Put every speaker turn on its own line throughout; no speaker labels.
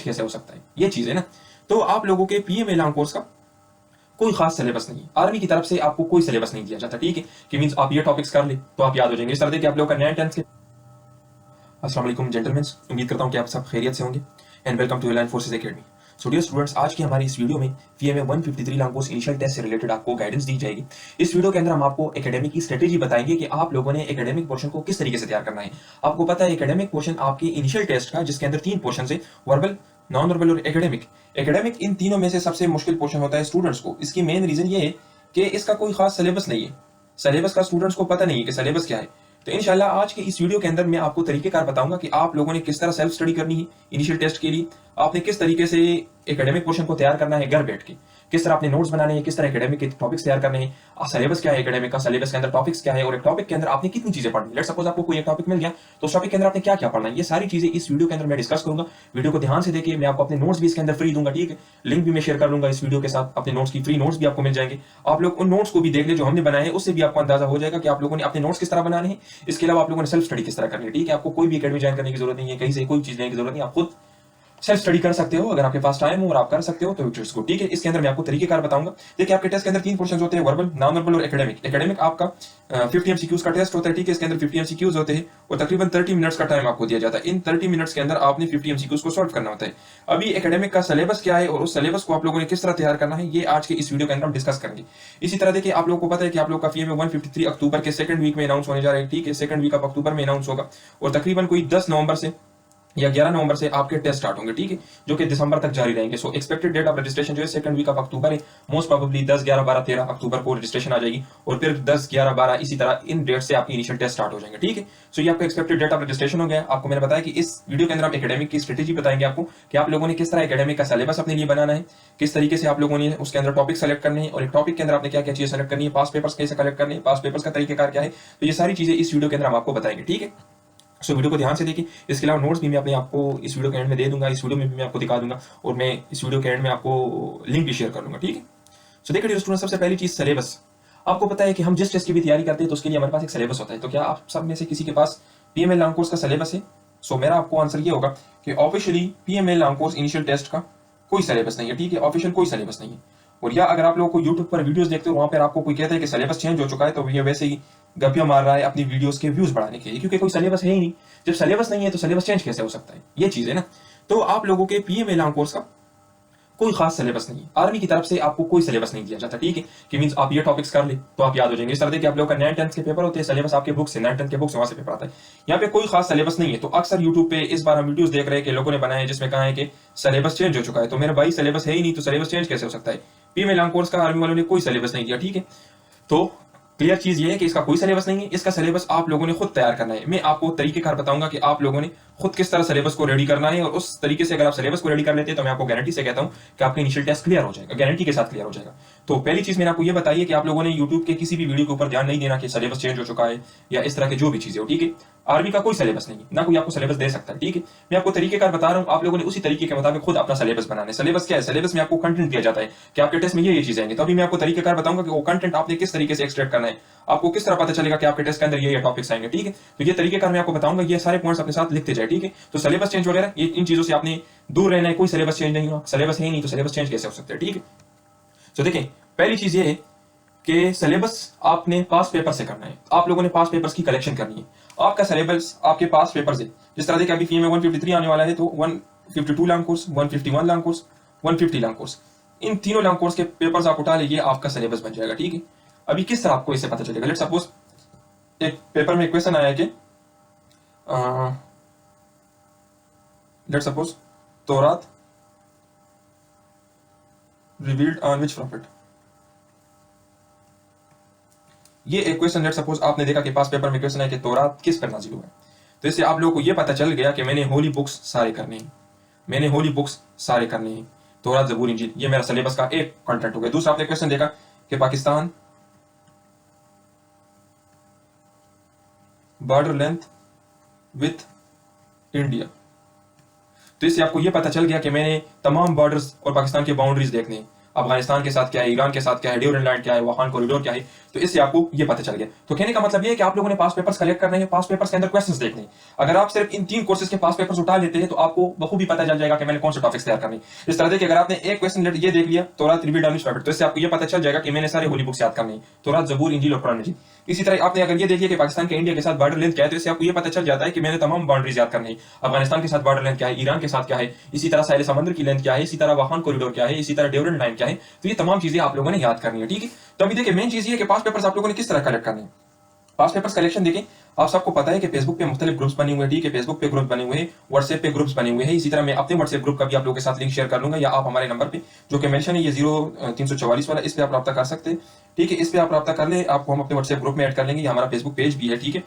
कैसे हो सकता है, ये चीज है ना। तो आप लोगों के पीएम एलान कोर्स का कोई खास सिलेबस नहीं है, आर्मी की तरफ से आपको कोई सिलेबस नहीं दिया जाता, ठीक है, कि मींस आप ये टॉपिक्स कर ले तो आप याद हो जाएंगे। इस तरह के आप लोगों का 9th 10th के अस्सलाम वालेकुम जेंटलमैन, उम्मीद करता हूं कि आप सब खैरियत से होंगे and welcome to align forces academy. So dear students, आज की हमारी इस वीडियो में VMA 153 long course initial test से रिलेटेड आपको गाइडेंस दी जाएगी। इस वीडियो के अंदर हम आपको एकेडमिक की स्ट्रेटेजी बताएंगे कि आप लोगों ने एकेडमिक पोर्शन को किस तरीके से तैयार करना है। आपको पता है एकेडमिक पोर्शन आपके इनिशियल टेस्ट का, जिसके अंदर 3 पोर्शन है, वर्बल, नॉन वर्बल और एकेडमिक। एकेडमिक इन तीनों में से सबसे मुश्किल पोर्शन होता है स्टूडेंट्स को। इसकी मेन रीजन ये है कि इसका कोई खास सिलेबस नहीं है, सिलेबस का स्टूडेंट्स को पता नहीं है कि सिलेबस क्या है। तो इंशाल्लाह आज के इस वीडियो के अंदर मैं आपको तरीकेकार बताऊंगा कि आप लोगों ने किस तरह सेल्फ स्टडी करनी है इनिशियल टेस्ट के लिए, आपने किस तरीके से एकेडमिक पोर्शन को तैयार करना है घर बैठ के, किस तरह अपने नोट्स बनाने हैं, किस तरह एकेडमिक के टॉपिक्स तैयार करने हैं, सिलेबस क्या है एकेडमिक का, सिलेबस के अंदर टॉपिक्स क्या है और एक टॉपिक के अंदर आपने कितनी चीजें पढ़नी है। लेट सपोज आपको कोई एक टॉपिक मिल गया तो उस टॉपिक के अंदर आपने क्या क्या पढ़ना है, ये सारी चीजें इस वीडियो के अंदर मैं डिस्कस करूंगा। वीडियो को ध्यान से देखिए, मैं आपको अपने नोट्स भी इसके अंदर फ्री दूंगा, ठीक है, लिंक भी मैं शेयर कर लूंगा इस वीडियो के साथ, अपने नोट्स की फ्री नोट्स भी आपको मिल जाएंगे। आप लोग उन नोट्स को भी देख ले जो हमने बनाए हैं, उससे भी आपको अंदाजा हो जाएगा कि आप लोगों ने अपने नोट्स किस तरह बनाने हैं। इसके अलावा आप लोगों ने सेल्फ स्टडी किस तरह करनी है, ठीक है, आपको कोई भी एकेडमी ज्वाइन करने की जरूरत नहीं है, कहीं से कोई चीज लेने की जरूरत नहीं, आप खुद सेल्फ स्टडी कर सकते हो अगर आपके पास टाइम हो और आप कर सकते हो तो इट्स गुड, ठीक है। इसके अंदर मैं आपको तरीकेकार बताऊंगा। देखिए आपके टेस्ट के अंदर 3 पोर्शन होते हैं, वर्बल, नॉन वर्बल और एकेडमिक। एकेडमिक आपका 50 एमसीक्यूज का टेस्ट होता है, ठीक है, इसके अंदर 50 एमसीक्यूज होते हैं और तकरीबन 30 मिनट्स का टाइम आपको दिया जाता है। इन 30 मिनट्स के अंदर आपने 50 एमसीक्यूज को सॉल्व करना होता है। अभी एकेडमिक का सिलेबस क्या है और उस सिलेबस को आप लोगों ने किस तरह तैयार करना है, ये आज के इस वीडियो के अंदर हम डिस्कस करेंगे। इसी तरह देखिए आप लोगों को पता है कि आप लोग का पीएमए 153 अक्टूबर के सेकंड वीक में अनाउंस होने जा रहा है, ठीक है, सेकंड वीक ऑफ अक्टूबर में अनाउंस होगा और तकरीबन कोई 10 नवंबर से या 11 नवंबर से आपके टेस्ट स्टार्ट होंगे, ठीक है, जो कि दिसंबर तक जारी रहेंगे। So expected date of registration जो है सेकंड वीक ऑफ अक्टूबर है, मोस्ट प्रोबेबली 10, 11, 12, 13 अक्टूबर को रजिस्ट्रेशन आ जाएगी और फिर 10, 11, 12 इसी तरह इन डेट से आपकी इनिशियल टेस्ट स्टार्ट हो जाएंगे, ठीक है। सो ये आपका एक्सपेक्टेड डेट ऑफ रजिस्ट्रेशन हो गया। आपको मैंने बताया कि इस वीडियो के अंदर हम एकेडमिक की स्ट्रेटेजी बताएंगे आपको कि आप लोगों ने किस तरह एकेडमिक का सिलेबस अपने लिए बनाना है, किस तरीके से आप लोगों ने उसके अंदर टॉपिक सेलेक्ट करने हैं और एक टॉपिक के अंदर आपने क्या क्या चीजें सेलेक्ट करनी है, पास पेपर्स कैसे कलेक्ट करने हैं, पास पेपर्स का तरीकेकार क्या है, तो ये सारी चीजें इस वीडियो के अंदर हम आपको बताएंगे, ठीक है। सो वीडियो को ध्यान से देखिए। इसके अलावा नोट्स भी मैं अपने आपको इस वीडियो के एंड में दे दूंगा, इस वीडियो में भी मैं आपको दिखा दूंगा और मैं इस वीडियो के एंड में आपको लिंक भी शेयर कर दूंगा, ठीक है। सो देखिए डियर स्टूडेंट, सबसे पहली चीज सिलेबस। आपको पता है कि हम जिस टेस्ट की भी तैयारी करते हैं तो उसके लिए हमारे पास एक सिलेबस होता है। तो क्या आप सब में से किसी के पास पीएमए लॉन्ग कोर्स का सिलेबस है? सो मेरा आपको आंसर ये होगा कि officially PMA long course initial test का कोई सिलेबस नहीं है, ठीक है, ऑफिशियल कोई सिलेबस नहीं है। और या अगर आप लोगों को यूट्यूब पर वीडियोस देखते हो वहां पर आपको कोई कहता है कि सिलेबस चेंज हो चुका है तो ये वैसे ही गपिया मार रहा है अपनी वीडियोस के व्यूज बढ़ाने के लिए, क्योंकि कोई सिलेबस है ही नहीं। जब सिलेबस नहीं है तो सिलेबस चेंज कैसे हो सकता है, ये चीज है ना। तो आप लोगों के पीएमए लॉन्ग कोर्स का कोई खास सिलेबस नहीं है, आर्मी की तरफ से आपको कोई सिलेबस नहीं दिया जाता, ठीक है, कि मींस आप ये टॉपिक्स कर ले तो आप याद हो जाएंगे। इस तरह के आप लोगों का 9th 10th के पेपर होते हैं, सिलेबस आपके बुक से 9th 10th के बुक से वहां से पेपर आता है। यहाँ पे कोई खास सिलेबस नहीं है। तो अक्सर यूट्यूब पे इस बार हम वीडियोस देख रहे हैं कि लोगों ने बनाए जिसमें कहा है कि सिलेबस चेंज हो चुका है। तो मेरे भाई सिलेबस है ही नहीं तो सिलेबस चेंज कैसे हो सकता है? पीएमए लॉन्ग कोर्स का आर्मी वालों ने कोई सिलेबस नहीं दिया, ठीक है। तो क्लियर चीज ये है कि इसका कोई सिलेबस नहीं है, इसका सिलेबस आप लोगों ने खुद तैयार करना है। मैं आपको तरीकेकार बताऊंगा कि आप लोगों ने खुद किस तरह सिलेबस को रेडी करना है और उस तरीके से अगर आप सिलेबस को रेडी कर लेते हैं तो मैं आपको गारंटी से कहता हूं कि आपका इनिशियल टेस्ट क्लियर हो जाएगा, गारंटी के साथ क्लियर हो जाएगा। तो पहली चीज मैंने आपको ये बताई है कि आप लोगों ने यूट्यूब के किसी भी वीडियो के ऊपर ध्यान नहीं देना कि सिलेबस चेंज हो चुका है या इस तरह के जो भी चीजें हो, ठीक है। आर्मी का कोई सिलेबस नहीं है, ना कोई आपको सिलेबस दे सकता है, ठीक है। मैं आपको तरीकेकार बता रहा हूं, आप लोगों ने उसी तरीके के मुताबिक खुद अपना सिलेबस बनाना है। सिलेबस क्या है? सिलेबस में आपको कंटेंट दिया जाता है कि आपके टेस्ट में ये चीजें आएंगी, तो अभी मैं आपको तरीकेकार बताऊंगा कि वो कंटेंट आपने किस तरीके से एक्सट्रैक्ट करना है, आपको किस तरह पता चलेगा कि आपके टेस्ट के अंदर ये टॉपिक्स आएंगे, ठीक है। तो ये तरीकेकार मैं आपको बताऊंगा, ये सारे पॉइंट्स अपने साथ लिखते जाए, ठीक है। तो सिलेबस चेंज वगैरह ये इन चीजों से आपने दूर रहना है, कोई सिलेबस चेंज नहीं हुआ, सिलेबस है ही नहीं तो सिलेबस चेंज कैसे हो सकता है, ठीक है। तो देखें पहली चीज ये है कि सिलेबस आपने पास पेपर से करना है। आप लोगों ने पास पेपर्स की कलेक्शन करनी है। आपका सिलेबस आपके पास पेपर से, जिस तरह देखिए अभी पीएमए 153 आने वाला है तो 152 long course, 151 long course, 150 long course, इन तीनों लॉन्ग कोर्स के पेपर्स आप उठा लीजिए, आपका सिलेबस बन जाएगा, ठीक है। अभी किस तरह आपको इससे पता चलेगा? लेट सपोज एक पेपर में क्वेश्चन आया कि let suppose Taurat revealed on which profit, ये एक क्वेश्चन लेट सपोज आपने देखा कि पास पेपर में क्वेश्चन है कि तौरात किस पर नाजिल हुआ है। तो इससे आप लोगों को ये पता चल गया कि मैंने होली बुक्स सारे करने हैं, मैंने होली बुक्स सारे करने हैं, तौरात, ज़बूर, इंजील, ये मेरा सिलेबस का एक कंटेंट हो गया। दूसरा आपने क्वेश्चन देखा कि Pakistan border length with India, तो इससे आपको यह पता चल गया कि मैंने तमाम बॉर्डर्स और पाकिस्तान की बाउंड्रीज देखने हैं, अफगानिस्तान के साथ क्या है, ईरान के साथ क्या है, ड्यूरेंट लाइन क्या है, वहान कॉरिडोर क्या है। तो इससे आपको ये पता चल गया। तो कहने का मतलब ये है कि आप लोगों ने पास पेपर्स कलेक्ट करने हैं, पास पेपर्स के अंदर क्वेश्चंस देखने हैं। अगर आप सिर्फ इन 3 कोर्सेज के पास पेपर्स उठा लेते हैं तो आपको बखूबी पता चल जाएगा कि मैंने कौन से टॉपिक्स तैयार करने। इस तरह देखिए, अगर आपने एक क्वेश्चन ये देख लिया तौरात, रिबी, दानिश, प्रॉफिट, तो इससे आपको ये पता चल जाएगा कि मैंने सारे होली बुक्स याद करने, तौरात, जबूर, इंजील और कुरान मजीद। इसी तरह आपने अगर ये देख लिया कि पाकिस्तान के इंडिया के साथ बॉर्डर लेंथ क्या है, तो इससे आपको ये पता चल जाता है कि मैंने तमाम बाउंड्रीज याद करनी है। अफगानिस्तान के साथ बॉर्डर लेंथ क्या है, ईरान के साथ क्या है, इसी तरह साहिल समंदर की लेंथ क्या है, इसी तरह वाहन कॉरिडोर क्या है, इसी तरह ड्यूरेंट लाइन क्या है। तो ये तमाम चीजें आप लोगों ने याद करनी है, ठीक है। तो अभी देखिए, मेन चीज ये है कि पास पेपर्स आप लोगों ने किस तरह कलेक्ट करने हैं। पास पेपर्स कलेक्शन देखें, आप सबको पता है कि फेसबुक पे मुख्तलिफ ग्रुप्स बने हुए हैं, ठीक है। फेसबुक पे ग्रुप बने हुए हैं, व्हाट्सएप पे ग्रुप्स बने हुए हैं। इसी तरह मैं अपने व्हाट्सएप ग्रुप का भी आप लोगों के साथ लिंक शेयर कर लूंगा, या आप हमारे नंबर पे जो कि मेंशन है ये 0344 वाला, इस पे आप रब्ता कर सकते हैं, ठीक है। इस पे आप रब्ता कर ले, आपको हम अपने व्हाट्सएप ग्रुप में ऐड कर लेंगे। ये हमारा फेसबुक पेज भी है, ठीक है।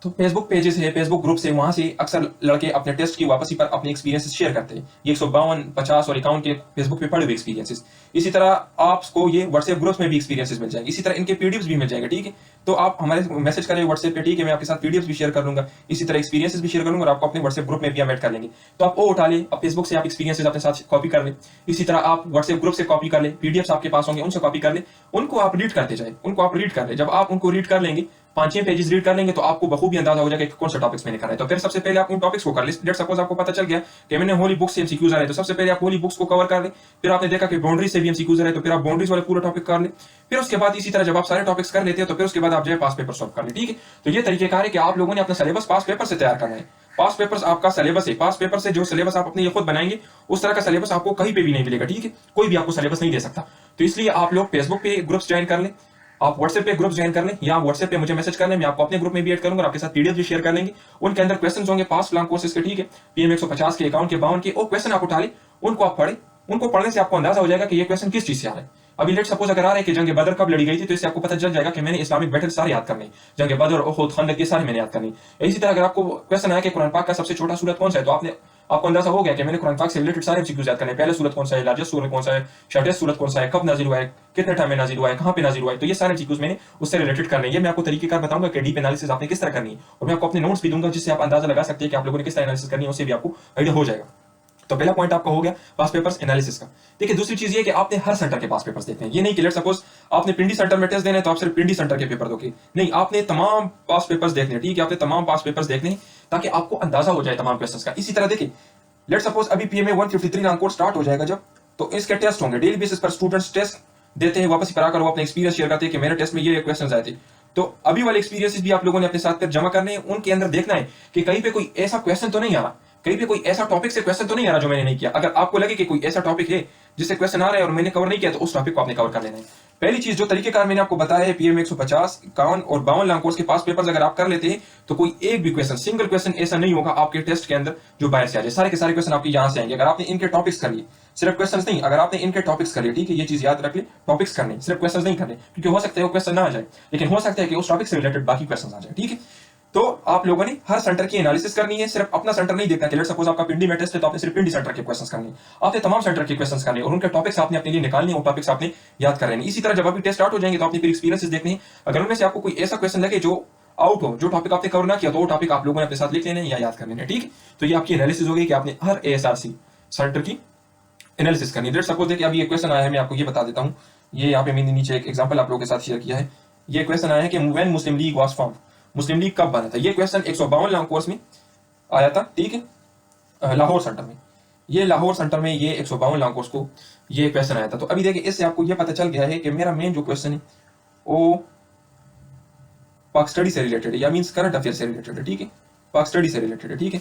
तो फेसबुक पेजेस है, फेसबुक ग्रुप से, वहां से अक्सर लड़के अपने टेस्ट की वापसी पर अपने एक्सपीरियंसेस शेयर करते हैं। ये 152, 50 और 51 के फेसबुक पे पड़े हुए एक्सपीरियंसेस। इसी तरह आपको ये व्हाट्सएप ग्रुप्स में भी एक्सपीरियंसेस मिल जाएंगे, इसी तरह इनके पीडीएफ्स भी मिल जाएंगे, ठीक है। तो आप हमारे मैसेज करें व्हाट्सएप पे, ठीक है। मैं आपके साथ पीडीएफ्स भी शेयर कर लूंगा, इसी तरह एक्सपीरियंसेस भी शेयर करूंगा और आपको अपने व्हाट्सएप ग्रुप में भी हम ऐड कर लेंगे। तो आप वो उठा ले, अब फेसबुक से आप एक्सपीरियंसेस अपने साथ कॉपी कर ले, इसी तरह आप व्हाट्सएप ग्रुप से कॉपी कर ले, पीडीएफ्स आपके पास होंगे उनसे कॉपी कर ले, उनको आप रीड करते जाए, उनको आप रीड कर ले। जब आप उनको रीड कर लेंगे, 5-6 पेजेस रीड कर लेंगे, तो आपको बखूबी अंदाजा हो जाएगा कि कौन सा टॉपिक्स मैंने करना है। तो फिर सबसे पहले आप उन टॉपिक्स को कर ले। लेट्स सपोज आपको पता चल गया कि मैंने होली बुक्स से एमसीक्यूज आ रहे, तो सबसे पहले आप होली बुक्स को कवर कर ले। फिर आपने देखा कि बाउंड्री से भी एमसीक्यूज आ रहे, तो फिर आप बाउंड्रीज वाले पूरा टॉपिक कर ले। फिर उसके बाद इसी तरह जब आप सारे टॉपिक्स कर लेते हैं, तो फिर उसके बाद आप जो है पास पेपर सॉल्व कर ले, ठीक है। तो ये तरीकेकार है कि आप लोगों ने अपना सिलेबस पास पेपर से तैयार करना है। पास पेपर्स आपका सिलेबस है, पास पेपर से जो सिलेबस आप अपने ये खुद बनाएंगे, उस तरह का सिलेबस आपको कहीं पे भी नहीं मिलेगा, ठीक है। कोई भी आपको सिलेबस नहीं दे सकता। तो इसलिए आप लोग फेसबुक पे ग्रुप्स ज्वाइन कर लें, आप व्हाट्सएप पे ग्रुप ज्वाइन कर लें, या व्हाट्सएप पे मुझे मैसेज कर लें, मैं आपको अपने ग्रुप में भी ऐड करूंगा और आपके साथ पीडीएफ भी शेयर कर लेंगे। उनके अंदर क्वेश्चंस होंगे पास लॉन्ग कोर्सेज के, ठीक है। पीएम 150 के, 51 के, 52 के, वो क्वेश्चन आप उठा लें, उनको आप पढ़ें। उनको पढ़ने से आपको अंदाजा हो जाएगा कि ये क्वेश्चन किस चीज से आ रहा है। अभी लेट सपोज अगर आ रहा है कि जंग बदर कब लड़ी गई थी, तो इससे आपको पता चल जाएगा कि मैंने इस्लामिक बैटल सारे याद करने, जंग बदर, उहुद, खंदक, ये सारे मैंने याद करने। इसी तरह अगर आपको क्वेश्चन आया कि कुरान पाक का सबसे छोटा सूरत कौन सा है, तो आपको अंदाजा हो गया कि मैंने कुरान पाक से रिलेटेड सारे एमसीक्यूज याद करने। पहले सूरत कौन सा है, लार्जेस्ट सूरत कौन सा है, शॉर्टेस्ट सूरत कौन सा है, कब नाजिल हुआ है, कितने टाइम में नाजिल हुआ है, कहां पे नाजिल हुआ है। तो ये सारे एमसीक्यूज मैंने उससे रिलेटेड करने हैं। ये मैं आपको तरीकेकार बताऊंगा कि डीप एनालिसिस आपने किस तरह करनी है, और मैं आपको अपने नोट्स भी दूंगा जिससे आप अंदाजा लगा सकते हैं कि आप लोगों ने किस तरह एनालिसिस करनी है, उससे भी आपको आइडिया हो जाएगा। तो पहला पॉइंट आपका हो गया पास पेपर्स एनालिसिस का। देखिए, दूसरी चीज ये कि आपने हर सेंटर के पास पेपर्स देखने हैं। ये नहीं कि लेट सपोज आपने पिंडी सेंटर में टेस्ट देना है तो आप सिर्फ पिंडी सेंटर के पेपर दोगे, नहीं, आपने तमाम पास पेपर्स देखने हैं, ठीक है। आपने तमाम पास पेपर्स देखने हैं ताकि आपको अंदाजा हो जाए तमाम क्वेश्चंस का। इसी तरह देखिए, लेट सपोज अभी पीएमए 153 रैंक कोर्स स्टार्ट हो जाएगा जब, तो इसके टेस्ट होंगे डेली बेसिस पर। स्टूडेंट्स टेस्ट देते हैं, वापस पर आकर वो अपने एक्सपीरियंस शेयर करते हैं कि मेरे टेस्ट में ये क्वेश्चन आए थे। तो अभी वाले एक्सपीरियंसेस भी आप लोगों ने अपने साथ फिर जमा करने हैं। उनके अंदर देखना है कि कहीं पे कोई ऐसा क्वेश्चन तो नहीं आ रहा, कहीं पे कोई ऐसा टॉपिक से क्वेश्चन तो नहीं आ रहा जो मैंने नहीं किया। अगर आपको लगे कि कोई ऐसा टॉपिक है जिससे क्वेश्चन आ रहा है और मैंने कवर नहीं किया, तो उस टॉपिक को आपने कवर कर लेना है। पहली चीज जो तरीकेकार मैंने आपको बताया है, पीएम 150, 51 और 52 लॉन्ग कोर्स के पास पेपर्स अगर आप कर लेते हैं, तो कोई एक भी क्वेश्चन, सिंगल क्वेश्चन ऐसा नहीं होगा आपके टेस्ट के अंदर जो बाहर से आ जाए। सारे के सारे क्वेश्चन आपके यहां से आएंगे अगर आपने इनके टॉपिक्स कर लिए, सिर्फ क्वेश्चन नहीं, अगर आपने इनके टॉपिक्स कर लिए, ठीक है। ये चीज याद रख ले, टॉपिक्स करने, सिर्फ क्वेश्चन नहीं करने, क्योंकि हो सकता है वो क्वेश्चन ना आ जाए, लेकिन हो सकता है कि उस टॉपिक से रिलेटेड बाकी क्वेश्चन आ जाए, ठीक है। तो आप लोगों ने हर सेंटर की एनालिसिस करनी है, सिर्फ अपना सेंटर नहीं देखना कि लेट सपोज आपका पिंडी में टेस्ट है तो आपने सिर्फ पिंडी सेंटर के क्वेश्चंस करने, आपने तमाम सेंटर के क्वेश्चंस करने और उनके टॉपिक्स आपने अपने लिए निकालने और टॉपिक्स आपने याद कर रहे हैं। इसी तरह जब अभी टेस्ट स्टार्ट हो जाएंगे तो आपने फिर एक्सपीरियंसेस देखने हैं। अगर उनमें से आपको कोई ऐसा क्वेश्चन लगे जो आउट हो, जो टॉपिक आपने कवर ना किया, तो वो टॉपिक आप लोगों ने अपने साथ लिख लेने या याद कर लेने, ठीक है। तो ये आपकी एनालिसिस होगी कि आपने हर एएसआरसी सेंटर की एनालिसिस करनी है। लेट सपोज देखिए अभी ये क्वेश्चन आया है, मैं आपको ये बता देता हूँ। ये यहाँ पे मैंने नीचे एक एग्जांपल आप लोगों के साथ शेयर किया है। ये क्वेश्चन आया है कि when Muslim league was formed, Muslim league कब बना था। ये क्वेश्चन 152 लॉन्ग कोर्स में आया था, ठीक है, लाहौर सेंटर में। ये लाहौर सेंटर में ये 152 लॉन्ग कोर्स को ये क्वेश्चन आया था। तो अभी देखिए, इससे आपको ये पता चल गया है कि मेरा मेन जो क्वेश्चन है वो पाक स्टडी से रिलेटेड है, या मींस करंट अफेयर से रिलेटेड है, ठीक है, पाक स्टडी से रिलेटेड है, ठीक है।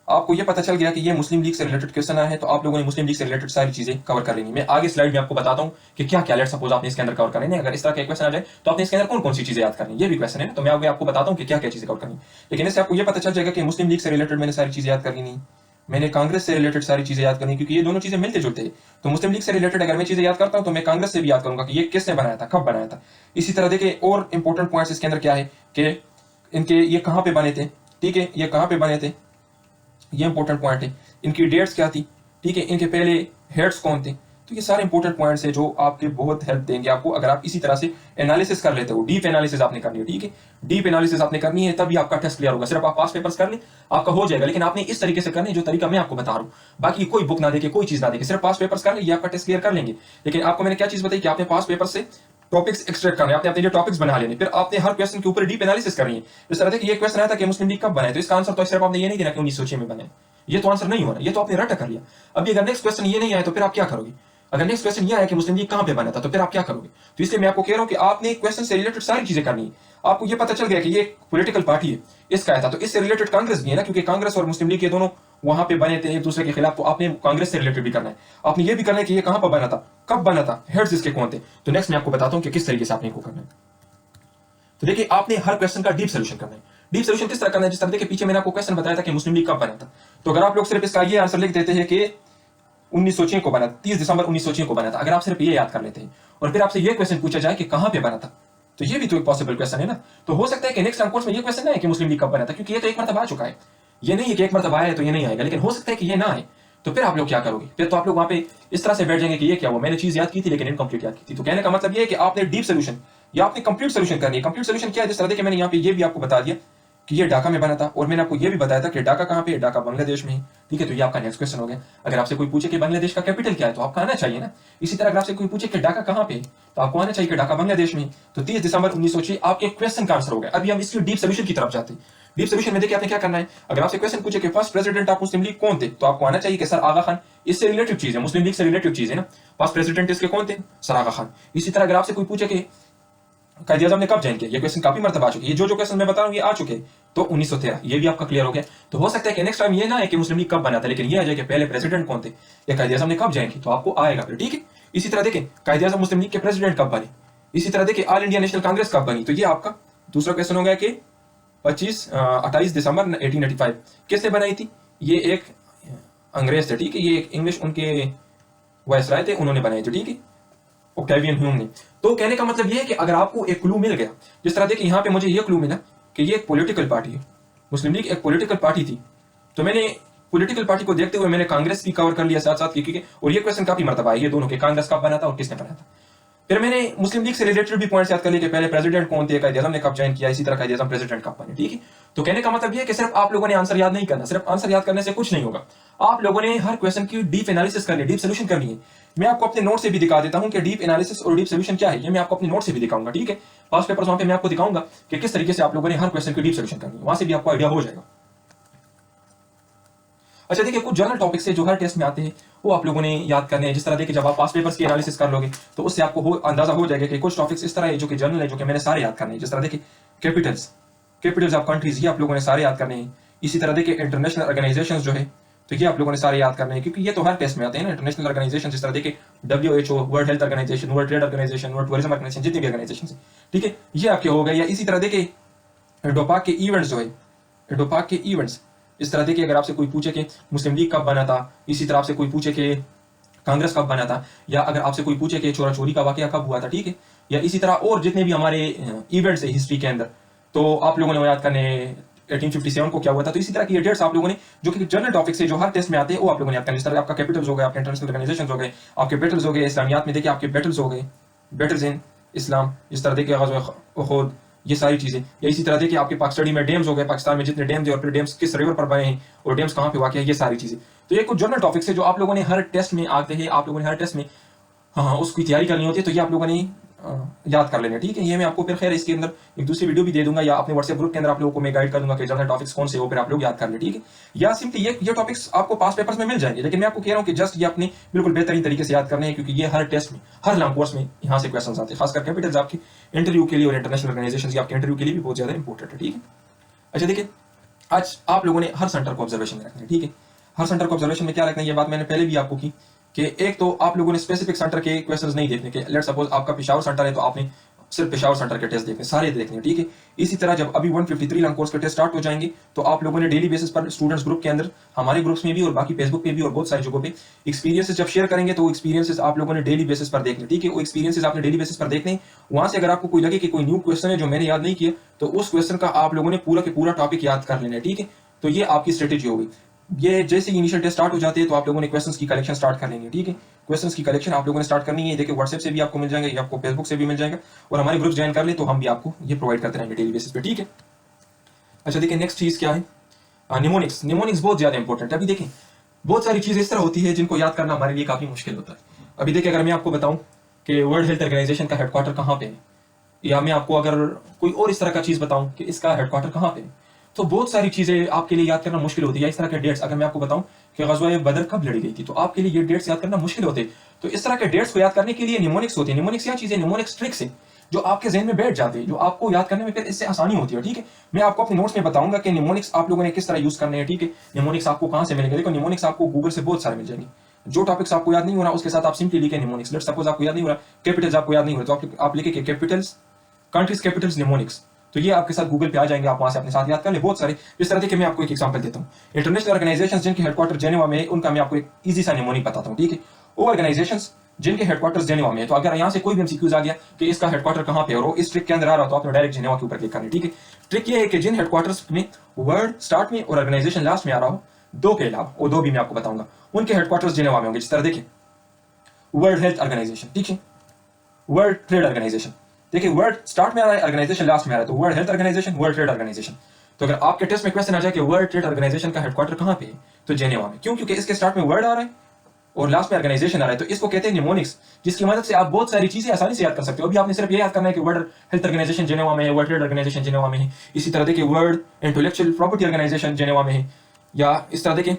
आपको ये पता चल गया कि ये मुस्लिम लीग से रिलेटेड क्वेश्चन आया है, तो आप लोगों ने मुस्लिम लीग से रिलेटेड सारी चीजें कवर कर लेनी। मैं आगे स्लाइड में आपको बताता हूं कि क्या क्या लेट सपोज आपने इसके अंदर कवर करनी है। अगर इस तरह के क्वेश्चन आ जाए तो आपने इसके अंदर कौन कौन सी चीजें याद करनी है, ये भी क्वेश्चन है, तो मैं आगे आपको बताता हूं कि क्या क्या चीजें कवर करनी। लेकिन इससे आपको ये पता चल जाएगा कि मुस्लिम लीग से रिलेटेड मैंने सारी चीजें याद करनी नहीं, मैंने कांग्रेस से रिलेटेड सारी चीजें याद करनी, क्योंकि ये दोनों चीजें मिलते जुलते हैं। तो मुस्लिम लीग से रिलेटेड अगर मैं चीजें याद करता हूं तो मैं कांग्रेस से भी याद करूंगा कि ये किसने बनाया था, कब बनाया था। इसी तरह देखिए और इंपॉर्टेंट पॉइंट्स इसके अंदर क्या है कि इनके ये कहां पे बने थे, ठीक है, ये कहां पे बने थे, ये इंपॉर्टेंट पॉइंट है। इनकी डेट्स क्या थी, ठीक है, इनके पहले हेड्स कौन थे। तो ये सारे इंपॉर्टेंट पॉइंट्स है जो आपके बहुत हेल्प देंगे आपको अगर आप इसी तरह से एनालिसिस कर लेते हो। डीप एनालिसिस आपने करनी है, ठीक है, डीप एनालिसिस आपने करनी है, तभी आपका टेस्ट क्लियर होगा। सिर्फ आप पास पेपर्स कर ले आपका हो जाएगा, लेकिन आपने इस तरीके से करने जो तरीका मैं आपको बता रहा हूँ। बाकी कोई बुक ना देखे, कोई चीज ना देखे, सिर्फ पास पेपर्स कर ले, ये आपका टेस्ट क्लियर कर लेंगे। लेकिन आपको मैंने क्या चीज बताई कि आपने पास पेपर से टॉपिक्स एक्सट्रैक्ट करने, आपने अपने टॉपिक्स बना लेने, फिर आपने हर क्वेश्चन के ऊपर डीप एनालिसिस करनी है। इस तरह से ये क्वेश्चन आया था कि मुस्लिम लीग कब बना है, तो इसका आंसर तो सिर्फ आपने ये नहीं देना कि 1906 में बने, ये तो आंसर नहीं होना, ये तो आपने रट कर लिया। अभी अगर नेक्स्ट क्वेश्चन ये नहीं आया तो फिर आप क्या करोगे? अगर नेक्स्ट क्वेश्चन ये आया कि मुस्लिम लीग कहां पे बना था, तो फिर आप क्या करोगे? तो इसलिए मैं आपको कह रहा हूं कि आपने क्वेश्चन से रिलेटेड सारी चीजें करनी है। आपको ये पता चल गया कि ये पॉलिटिकल पार्टी है, इसका आया था, तो इससे रिलेटेड कांग्रेस भी है ना, क्योंकि कांग्रेस और मुस्लिम लीग के दोनों वहां पे बने थे एक दूसरे के खिलाफ, तो आपने कांग्रेस से रिलेटेड भी करना है। आपने ये भी करना है कि ये कहां पर बना था, कब बना था, हेड्स इसके कौन थे। तो नेक्स्ट मैं आपको बताता हूं कि किस तरीके से आपने इनको करना है। तो देखिए, आपने हर क्वेश्चन का डीप सोल्यूशन करना है। डीप सोल्यूशन किस तरह करना है? जिस तरह देखिए पीछे मैंने आपको क्वेश्चन बताया था कि मुस्लिम लीग कब बना था, तो अगर आप लोग सिर्फ इसका ये आंसर लिख देते हैं कि 1906 को बना, 30 दिसंबर 1906 को बना था, अगर आप सिर्फ ये याद कर लेते हैं और फिर आपसे ये क्वेश्चन पूछा जाए कि कहां पे बना था, तो ये भी तो एक पॉसिबल क्वेश्चन है ना। तो हो सकता है कि नेक्स्ट एग्जाम कोर्स में ये क्वेश्चन ना है कि मुस्लिम लीग कब बना था, क्योंकि ये तो एक मरतबा आ चुका है। ये नहीं है कि एक मरतबा आया है तो ये नहीं आएगा, लेकिन हो सकता है कि ये ना आए, तो फिर आप लोग क्या करोगे? फिर तो आप लोग वहां पे इस तरह से बैठ जाएंगे कि ये क्या हुआ, मैंने चीज याद की थी लेकिन इनकम्प्लीट याद की थी। तो कहने का मतलब ये है कि आपने डीप सोल्यूशन या आपने कंप्लीट सोल्यूशन करनी है। कंप्लीट सोल्यूशन क्या है? जिस तरह देखिए मैंने यहाँ पे ये भी आपको बता दिया कि ये ढाका में बना था, और मैंने आपको ये भी बताया था कि ढाका कहाँ पे है, ढाका बांग्लादेश में है। ठीक है, तो ये आपका नेक्स्ट क्वेश्चन हो गया। अगर आपसे कोई पूछे कि बांग्लादेश का कैपिटल क्या है, तो आपका आना चाहिए ना। इसी तरह अगर आपसे कोई पूछे कि ढाका कहाँ पे है, तो आपको आना चाहिए कि ढाका बांग्लादेश में। तो 30 दिसंबर 1906 आपके क्वेश्चन का आंसर हो गया। अभी हम इसकी डीप सोल्यूशन की तरफ जाते हैं। डीप सोल्यूशन में देखिए आपने क्या करना है। अगर आपसे क्वेश्चन पूछे कि first president of Muslim league कौन थे, तो आपको आना चाहिए कि सर आगा खान। इससे रिलेटेड चीज है, मुस्लिम लीग से रिलेटेड चीज है ना। फर्स्ट प्रेसिडेंट इसके कौन थे? सर आगा खान। इसी तरह अगर आपसे कोई पूछे कि कायदे आज़म ने कब ज्वाइन किया, ये क्वेश्चन काफी मरतबा आ चुके, ये जो क्वेश्चन मैं बता रहा हूँ ये आ चुके, तो 1913, ये भी आपका क्लियर हो गया। तो हो सकता है कि नेक्स्ट टाइम ये ना है कि मुस्लिम लीग कब बना था, लेकिन ये आ जाए कि पहले प्रेसिडेंट कौन थे या कायदे आज़म ने कब ज्वाइन की, तो आपको आएगा फिर। ठीक है, इसी तरह देखें कायदे आज़म मुस्लिम लीग के प्रेसिडेंट कब बने, इसी तरह देखिए ऑल इंडिया नेशनल कांग्रेस कब बनी, तो ये आपका दूसरा क्वेश्चन हो गया कि 28 दिसंबर 1885 किसने बनाई थी? ये एक अंग्रेज थे। ठीक है, ये एक इंग्लिश उनके वायसराय थे, उन्होंने बनाई थी। ठीक है, ओक्टेवियन ह्यूम ने। तो कहने का मतलब ये है कि अगर आपको एक क्लू मिल गया, जिस तरह देखिए यहाँ पे मुझे ये क्लू मिला कि ये एक पॉलिटिकल पार्टी है, मुस्लिम लीग एक पॉलिटिकल पार्टी थी, तो मैंने पॉलिटिकल पार्टी को देखते हुए मैंने कांग्रेस भी कवर कर लिया साथ साथ, क्योंकि और ये क्वेश्चन काफी मरतबा है ये दोनों के, कांग्रेस कब बना था और किसने बनाया था। फिर मैंने मुस्लिम लीग से रिलेटेड भी पॉइंट्स याद कर लिए कि पहले प्रेसिडेंट कौन थे, कायदे आज़म ने कब ज्वाइन किया, इसी तरह कायदे आज़म प्रेसिडेंट कब बने। ठीक है, तो कहने का मतलब ये है कि सिर्फ आप लोगों ने आंसर याद नहीं करना, सिर्फ आंसर याद करने से कुछ नहीं होगा। आप लोगों ने हर क्वेश्चन की डीप एनालिसिस करनी है, डीप सोल्यूशन करनी है। मैं आपको अपने नोट से भी दिखा देता हूं कि डीप एनालिसिस और डीप सोल्यूशन क्या है, ये मैं आपको अपने नोट से भी दिखाऊंगा। ठीक है, पास पेपर्स वहां पे मैं आपको दिखाऊंगा कि किस तरीके से आप लोगों ने हर क्वेश्चन की डीप सोल्यूशन करनी है, वहां से भी आपको आइडिया हो जाएगा। अच्छा देखिए, कुछ जनरल टॉपिक्स है जो हर टेस्ट में आते हैं, वो आप लोगों ने याद करने हैं। जिस तरह देखिए जब आप पास पेपर्स की एनालिसिस कर लोगे तो उससे आपको अंदाजा हो जाएगा कि कुछ टॉपिक्स इस तरह है जो कि जनरल है, जो कि मैंने सारे याद करने हैं। जिस तरह देखिए कैपिटल्स ऑफ कंट्रीज, ये आप लोगों ने सारे याद करने हैं। इसी तरह देखिए इंटरनेशनल ऑर्गेनाइजेशंस जो है, तो ये आप लोगों ने सारे याद करने हैं, क्योंकि ये तो हर टेस्ट में आते हैं ना। इंटरनेशनल ऑर्गेनाइजेशन जिस तरह देखिए WHO, world health organisation, world trade organisation, world tourism organisation, जितनी भी ऑर्गेनाइजेशन है, ठीक है, ये आपके हो गए। या इसी तरह देखिए एडोपाक के इवेंट्स जो है, एडोपाक के इवेंट्स, इस तरह देखिए अगर आपसे कोई पूछे कि मुस्लिम लीग कब बना था, इसी तरह आपसे कोई पूछे कि कांग्रेस कब बना था, या अगर आपसे कोई पूछे कि चोरा चोरी का वाकया कब हुआ था। ठीक है, या इसी तरह और जितने भी हमारे इवेंट्स है हिस्ट्री के अंदर, तो आप लोगों ने वो याद करने 1857 को क्या हुआ था। तो इसी तरह की डेट्स आप लोगों ने, जो कि जनरल टॉपिक्स है जो हर टेस्ट में आते हैं, वो आप लोगों ने याद करने। इस तरह आपका कैपिटल्स हो गए, आपके इंटरनेशनल ऑर्गेनाइजेशन हो गए, आपके बैटल्स हो गए, इस्लामियात में देखिए आपके बैटल्स हो गए, बैटल्स इन इस्लाम, इस तरह देखिए खुद ये सारी चीजें। या इसी तरह देखिए आपके पाक स्टडी में डैम्स हो गए, पाकिस्तान में जितने डैम थे और फिर डैम्स किस रिवर पर बने हैं और डैम्स कहाँ पे वाक़ है, ये सारी चीजें। तो ये कुछ जनरल टॉपिक्स है जो आप लोगों ने हर टेस्ट में आते हैं, आप लोगों ने हर टेस्ट में हाँ उसकी तैयारी करनी होती है, तो ये आप लोगों ने याद कर लेना। ठीक है, ये मैं आपको फिर खैर इसके अंदर एक दूसरी वीडियो भी दे दूंगा, या अपने व्हाट्सएप ग्रुप के अंदर आप लोगों को मैं गाइड कर दूंगा कि जनरल टॉपिक्स कौन से हो, फिर आप लोग याद कर ले। ठीक है, या सिंपली ये टॉपिक्स आपको पास पेपर्स में मिल जाएंगे, लेकिन मैं आपको कह रहा हूँ कि जस्ट ये अपने बिल्कुल बेहतरीन तरीके से याद करने हैं, क्योंकि ये हर टेस्ट में, हर लॉन्ग कोर्स में यहाँ से क्वेश्चन आते हैं, खासकर कैपिटल्स आपके इंटरव्यू के लिए और इंटरनेशनल ऑर्गेनाइजेशन आपके इंटरव्यू के लिए भी बहुत ज्यादा इंपॉर्टेंट है। ठीक है, अच्छा देखिए आज आप लोगों ने हर सेंटर को ऑब्जर्वेशन में रखना है। ठीक है, हर सेंटर को ऑब्जर्वेशन में क्या रखना है, ये बात मैंने पहले भी आपको की कि एक तो आप लोगों ने स्पेसिफिक सेंटर के क्वेश्चंस नहीं देखने के। लेट्स सपोज आपका पेशावर सेंटर है, तो आपने सिर्फ पेशावर सेंटर के टेस्ट देखने, सारे देखने। ठीक है, इसी तरह जब अभी 153 लॉन्ग कोर्स के टेस्ट स्टार्ट हो जाएंगे, तो आप लोगों ने डेली बेसिस पर स्टूडेंट्स ग्रुप के अंदर, हमारे ग्रुप्स में भी और बाकी फेसबुक पे भी और बहुत सारी जगहों पे एक्सपीरियंसेस जब शेयर करेंगे, तो एक्सपीरियंसेस आप लोगों ने डेली बेसिस पर देखने। ठीक है, वो एक्सपीरियंसेस आपने डेली बेसिस पर देखने। वहां से अगर आपको कोई लगे कि कोई न्यू क्वेश्चन है जो मैंने याद नहीं किया, तो उस क्वेश्चन का आप लोगों ने पूरा के पूरा टॉपिक याद कर लेना है। ठीक है, तो ये आपकी स्ट्रेटेजी होगी। ये जैसे इनिशियल टेस्ट स्टार्ट हो जाते हैं, तो आप लोगों ने क्वेश्चंस की कलेक्शन स्टार्ट कर लेंगे। ठीक है, क्वेश्चंस की कलेक्शन आप लोगों ने स्टार्ट करनी है। देखिए व्हाट्सएप से भी आपको मिल जाएंगे, आपको फेसबुक से भी मिल जाएगा, और हमारे ग्रुप ज्वाइन कर ले तो हम भी आपको ये प्रोवाइड करते रहेंगे डेली बेसिस पे। ठीक है, अच्छा देखिए नेक्स्ट चीज क्या है, निमोनिक्स। निमोनिक्स बहुत ज्यादा इंपॉर्टेंट है। अभी देखें बहुत सारी चीजें इस तरह होती है जिनको याद करना हमारे लिए काफी मुश्किल होता है। अभी देखिए अगर मैं आपको बताऊं कि वर्ल्ड हेल्थ ऑर्गेनाइजेशन का हेडक्वार्टर कहाँ पे है, या मैं आपको अगर कोई और इस तरह का चीज़ बताऊं कि इसका हेडक्वार्टर कहाँ पे है, तो बहुत सारी चीज़ें आपके लिए याद करना मुश्किल होती है। इस तरह के डेट्स अगर मैं आपको बताऊं कि ग़ज़वा बदर कब लड़ी गई थी, तो आपके लिए ये डेट्स याद करना मुश्किल होते। तो इस तरह के डेट्स को याद करने के लिए निमोनिक्स होते हैं। निमोनिक्स क्या चीज़ है? निमोनिक्स ट्रिक्स है जो आपके जहन में बैठ जाते हैं, जो आपको याद करने में फिर इससे आसानी होती है। ठीक है, मैं आपको अपने नोट्स में बताऊंगा कि निमोनिक्स आप लोगों ने किस तरह यूज करने हैं। ठीक है, निमोनिक्स आपको कहां से मिलेंगे? देखो, निमोनिक्स आपको गूगल से बहुत सारे मिल जाएंगे। जो टॉपिक्स आपको याद नहीं हो रहा उसके साथ आप सिंपली लिखे निमोनिक्स। लेट्स सपोज आपको याद नहीं हो रहा कैपिटल्स, आपको याद नहीं हो रहा, तो आप लिखे कैपिटल्स, कंट्रीज कैपिटल्स, निमोनिक्स, तो ये आपके साथ गूगल पे आ जाएंगे। आप वहां से अपने साथ याद कर ले बहुत सारे। इस तरह के मैं आपको एक एग्जांपल देता हूँ। इंटरनेशनल ऑर्गेनाइजेशंस जिनके हेडक्वार्टर जेनेवा में है, उनका मैं आपको एक इजी सा निमोनिक बताता हूँ। ठीक है, वो ऑर्गेनाइजेशंस जिनके हेडक्वार्टर्स जेनेवा में है, तो अगर यहाँ से कोई भी एमसीक्यूज आ गया कि इसका हेडक्वार्टर कहाँ पे है और वो इस ट्रिक के अंदर आ रहा, तो आपने डायरेक्ट जेनेवा के ऊपर क्लिक करना है। ठीक है, ट्रिक ये है कि जिन हेडक्वार्टर्स में वर्ड स्टार्ट में और ऑर्गेनाइजेशन लास्ट में आ रहा हो, दो के अलावा, वो दो भी मैं आपको बताऊंगा, उनके हेडक्वार्टर्स जेनेवा में होंगे। जिस तरह देखिए, वर्ल्ड हेल्थ ऑर्गेनाइजेशन, ठीक है, वर्ल्ड ट्रेड ऑर्गेनाइजेशन, देखिए वर्ल्ड स्टार्ट में आ रहा है, ऑर्गेनाइजेशन लास्ट में आ रहा है, तो world health organisation, world trade organisation. तो अगर आपके टेस्ट में क्वेश्चन आ जाए कि वर्ल्ड ट्रेड ऑर्गेनाइजेशन का हेडक्वार्टर कहाँ पे है, तो जेनेवा में। क्यों? क्योंकि इसके स्टार्ट में वर्ड आ रहा है और लास्ट में ऑर्गेनाइजेशन आ रहा है, तो इसको कहते हैं निमोनिक्स, जिसकी मदद से आप बहुत सारी चीजें आसानी से याद कर सकते हो। अभी आपने सिर्फ ये याद करना है कि वर्ल्ड हेल्थ ऑर्गेनाइजेशन जेनेवा में है, वर्ल्ड ट्रेड ऑर्गेनाइजेशन जेनेवा में है। इसी तरह देखिए world intellectual property organisation Geneva में है, या इस तरह देखिए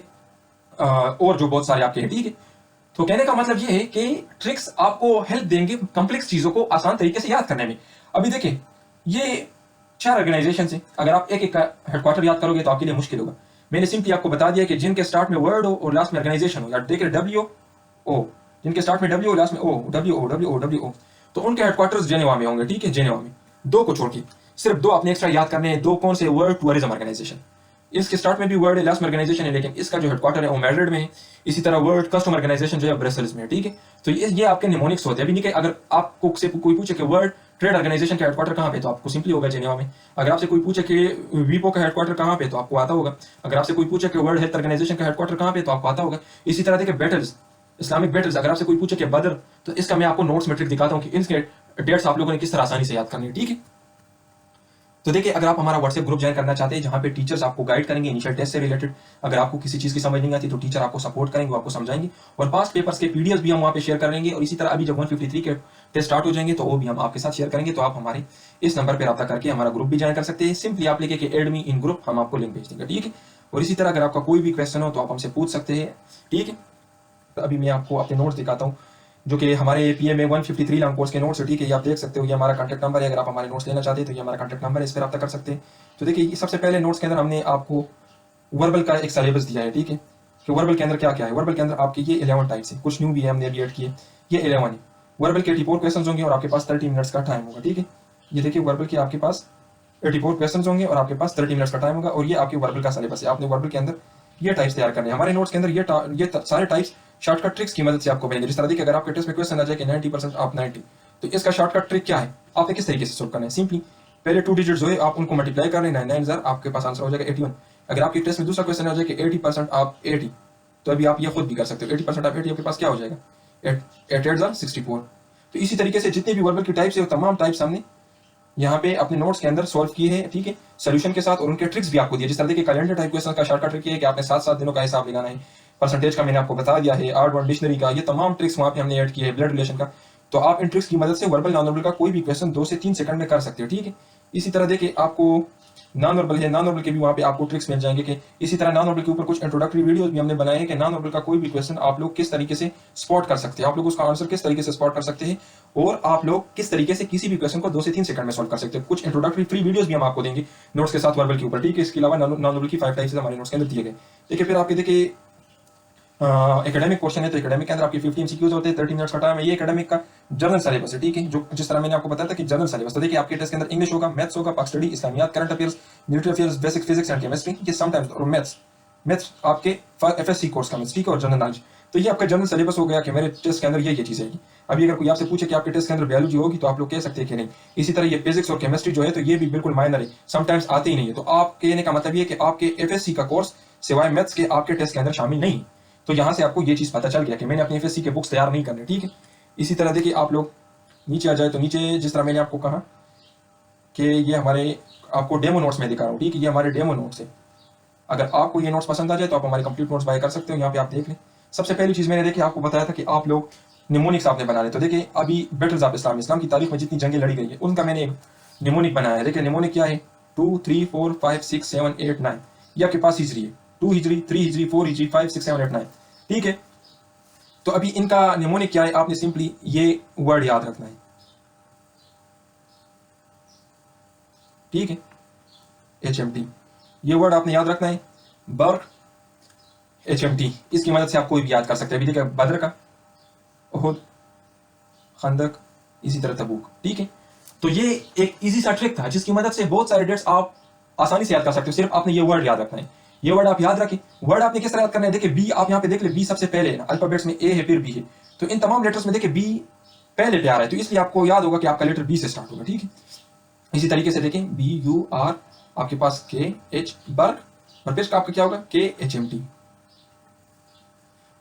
और जो बहुत सारे आपके हैं। ठीक है, तो कहने का मतलब ये है कि ट्रिक्स आपको हेल्प देंगे कॉम्प्लेक्स चीजों को आसान तरीके से याद करने में। अभी देखिए, ये 4 ऑर्गेनाइजेशन है, अगर आप एक एक का हेडक्वार्टर याद करोगे तो आपके लिए मुश्किल होगा। मैंने सिंपली आपको बता दिया कि जिनके स्टार्ट में वर्ड हो और लास्ट में ऑर्गेनाइजेशन हो, या देखिए WHO, जिनके स्टार्ट में W लास्ट में O, WHO, तो उनके हेडक्वार्टर्स जेनेवा में होंगे। ठीक है, जेनेवा में। दो को छोड़ के सिर्फ दो आपने एक्स्ट्रा याद करने हैं। दो कौन से? वर्ल्ड टूरिज्म ऑर्गेनाइजेशन, इसके स्टार्ट में भी वर्ड है, लास्ट में ऑर्गेनाइजेशन है, लेकिन इसका जो हेडक्वार्टर है वो मैड्रिड में है। इसी तरह वर्ल्ड कस्टम ऑर्गेनाइजेशन जो है ब्रसेल्स में है। ठीक है, तो ये आपके निमोनिक्स होते हैं। अभी नहीं कि अगर आपको से कोई पूछे कि वर्ल्ड ट्रेड ऑर्गेनाइजेशन का हेडक्वार्टर कहाँ पे, तो आपको सिंपली होगा जेनेवा में। अगर आपसे कोई पूछे कि वीपो का हेडक्वार्टर कहाँ पे, तो आपको आता होगा। अगर आपसे कोई पूछे कि वर्ल्ड हेल्थ ऑर्गेनाइजेशन का हेडक्वार्टर कहाँ पे, तो आपको आता होगा। इसी तरह देखिए बैटल्स, इस्लामिक बैटल्स, अगर आपसे कोई पूछे कि बदर, तो इसका मैं आपको नोट्स में ट्रिक दिखाता हूँ कि इनके डेट्स आप लोगों ने किस तरह आसानी से याद करनी है। ठीक है, तो देखिए, अगर आप हमारा व्हाट्सएप ग्रुप ज्वाइन करना चाहते हैं जहां पे टीचर्स आपको गाइड करेंगे इनिशियल टेस्ट से रिलेटेड, अगर आपको किसी चीज़ की समझ नहीं आती तो टीचर आपको सपोर्ट करेंगे, वो आपको समझाएंगे, और पास्ट पेपर्स के पीडीएफ भी हम वहाँ पे शेयर करेंगे। और इसी तरह अभी जब 153 के टेस्ट स्टार्ट हो जाएंगे तो वो भी हम आपके साथ शेयर करेंगे। तो आप हमारे इस नंबर पर रब्ता करके हमारा ग्रुप भी ज्वाइन कर सकते हैं। सिंपली आप लिखे कि एड मी इन ग्रुप, हम आपको लिंक भेज देंगे। ठीक है, और इसी तरह अगर आपका कोई भी क्वेश्चन हो तो आप हमसे पूछ सकते हैं। ठीक है, तो अभी मैं आपको अपने नोट्स दिखाता हूँ जो कि हमारे PMA 153 लॉन्ग कोर्स के नोट्स है। ठीक है, ये आप देख सकते हो, ये हमारा कॉन्टैक्ट नंबर है। अगर आप हमारे नोट्स लेना चाहते हैं तो ये हमारा कॉन्टैक्ट नंबर है, इस पर रब्ता कर सकते हैं। तो देखिए, सबसे पहले नोट्स के अंदर हमने आपको वर्बल का एक सिलेबस दिया है। ठीक है, कि वर्बल के अंदर क्या क्या है। वर्बल के अंदर आपके ये 11 टाइप्स है, कुछ न्यू भी है, हमने अभी ऐड किए। ये 11 है। वर्बल के 84 क्वेश्चन होंगे और आपके पास 30 मिनट्स का टाइम होगा। ठीक है, ये देखिए वर्बल के आपके पास 84 क्वेश्चन होंगे और आपके पास 30 मिनट्स का टाइम होगा, और ये आपके वर्बल का सिलेबस है। आपने वर्बल के अंदर ये टाइप्स तैयार करने हैं। हमारे नोट्स के अंदर ये सारे टाइप्स शॉर्टकट ट्रिक्स की मदद से आपको मिलेंगे। जिस तरह देखिए, अगर आपके टेस्ट में क्वेश्चन आ जाए कि 90% आप 90, तो इसका शॉर्टकट ट्रिक क्या है, आपने किस तरीके से सोल्व करना है। सिंपली पहले 2 डिजिट्स जो है आप उनको मल्टीप्लाई कर लेना है, 9 आपके पास आंसर हो जाएगा 81। अगर आपके टेस्ट में दूसरा क्वेश्चन आ जाए कि 80% आप 80, तो अभी आप ये खुद भी कर सकते हो। 80% आप 80, आपके पास क्या हो जाएगा, 8 8 64। तो इसी तरीके से जितने भी वर्बल की टाइप्स है वो तमाम टाइप्स हमने यहाँ पे अपने नोट्स के अंदर सॉल्व किए हैं। ठीक है, सोल्यूशन के साथ, और उनके ट्रिक्स भी आपको दिए। जिस तरह देखिए, कैलेंडर टाइप क्वेश्चन का शॉर्टकट ट्रिक है कि आपने 7-7 दिनों का हिसाब लगाना है। परसेंटेज का मैंने आपको बता दिया है। आर्ट वर्ड डिक्शनरी का, ये तमाम ट्रिक्स वहाँ पे हमने ऐड किए हैं। ब्लड रिलेशन का, तो आप इन ट्रिक्स की मदद से वर्बल नॉन वर्बल का कोई भी क्वेश्चन 2 से 3 सेकंड में कर सकते हो। ठीक है, इसी तरह देखिए, आपको नॉन वर्बल है, नॉन वर्बल के भी वहाँ पे आपको ट्रिक्स मिल जाएंगे। कि इसी तरह नॉन वर्बल के ऊपर कुछ इंट्रोडक्टरी वीडियोस भी हमने बनाए हैं कि नॉन वर्बल का कोई भी क्वेश्चन आप लोग किस तरीके से स्पॉट कर सकते हैं, आप लोग उसका आंसर किस तरीके से स्पॉट कर सकते हैं, और आप लोग किस तरीके से किसी भी क्वेश्चन को 2 से 3 सेकंड में सॉल्व कर सकते हैं। कुछ इंट्रोडक्टरी फ्री वीडियोस भी हम आपको देंगे नोट्स के साथ वर्बल के ऊपर। ठीक है, इसके अलावा नॉन वर्बल की 5 टाइप्स हमारे नोट्स के अंदर दिए गए। देखिए, फिर आपके देखिए एकेडमिक क्वेश्चन है, तो एकेडमिक के अंदर आपके 50 MCQs होते हैं, 30 मिनट्स का टाइम है। ये एकेडमिक का जनरल सिलेबस है। ठीक है, जो जिस तरह मैंने आपको बताया था कि जनरल सिलेबस, तो देखिए आपके टेस्ट के अंदर इंग्लिश होगा, मैथ्स होगा, पाक स्टडी, इस्लामियात, current affairs, military affairs, basic physics and chemistry, ये समटाइम्स, और मैथ्स आपके FSC कोर्स का मैथ्स। ठीक है, और जनरल नॉलेज। तो ये आपका जनरल सिलेबस हो गया कि मेरे टेस्ट के अंदर ये चीज़ है। अभी अगर कोई आपसे पूछे कि आपके टेस्ट के अंदर बायोलॉजी होगी, तो आप लोग कह सकते हैं कि नहीं। इसी तरह ये फिजिक्स और केमिस्ट्री जो है, तो ये भी बिल्कुल माइनर है, समटाइम्स आते ही नहीं है। तो आप कहने का मतलब ये है कि आपके FSC का कोर्स सिवाय मैथ्स के आपके टेस्ट के अंदर शामिल नहीं। तो यहाँ से आपको ये चीज़ पता चल गया कि मैंने अपनी FSC के बुक्स तैयार नहीं करने। ठीक है, इसी तरह देखिए, आप लोग नीचे आ जाए, तो नीचे जिस तरह मैंने आपको कहा कि ये हमारे आपको डेमो नोट्स में दिखा रहा हूँ। ठीक है, ये हमारे डेमो नोट्स है। अगर आपको ये नोट्स पसंद आ जाए तो आप हमारे कंप्लीट नोट्स बाय कर सकते हो। यहाँ पे आप देख लें। सबसे पहली चीज़ मैंने देखी, आपको बताया था कि आप लोग निमोनिक्स आपने बनाने। तो देखिए अभी बैटल्स ऑफ इस्लाम, इस्लाम की तारीख में जितनी जंगें लड़ी गई है उनका मैंने एक निमोनिक बनाया है। देखिए निमोनिक क्या है, 2 3 4 5 6 7 8 9, ये आपके पास हिजरी है, 2 हिजरी 3 हिजरी 4 हिजरी 5 6 7 8 9, ठीक है। तो अभी इनका निमोनिक क्या है, आपने सिंपली ये वर्ड याद रखना है, ठीक है, HMT, ये वर्ड आपने याद रखना है, बर्क HMT, इसकी मदद से आप कोई भी याद कर सकते हैं। अभी देखिए बद्र का, उहुद, खंदक, इसी तरह तबूक, ठीक है। तो ये एक इजी सा ट्रिक था जिसकी मदद से बहुत सारे डेट्स आप आसानी से याद कर सकते हो। सिर्फ आपने ये वर्ड याद रखना है, ये वर्ड आप याद रखें। वर्ड आपने किस तरह याद करना है, देखिए बी आप यहाँ पे देख ले, बी सबसे पहले है ना, अल्फाबेट्स में ए है फिर बी है, तो इन तमाम लेटर्स में देखिए बी पहले पे आ रहा है, तो इसलिए आपको याद होगा कि आपका लेटर बी से स्टार्ट होगा, ठीक है। इसी तरीके से देखें BUR, आपके पास KH बर्ग, और फिर आपका क्या होगा KHMT।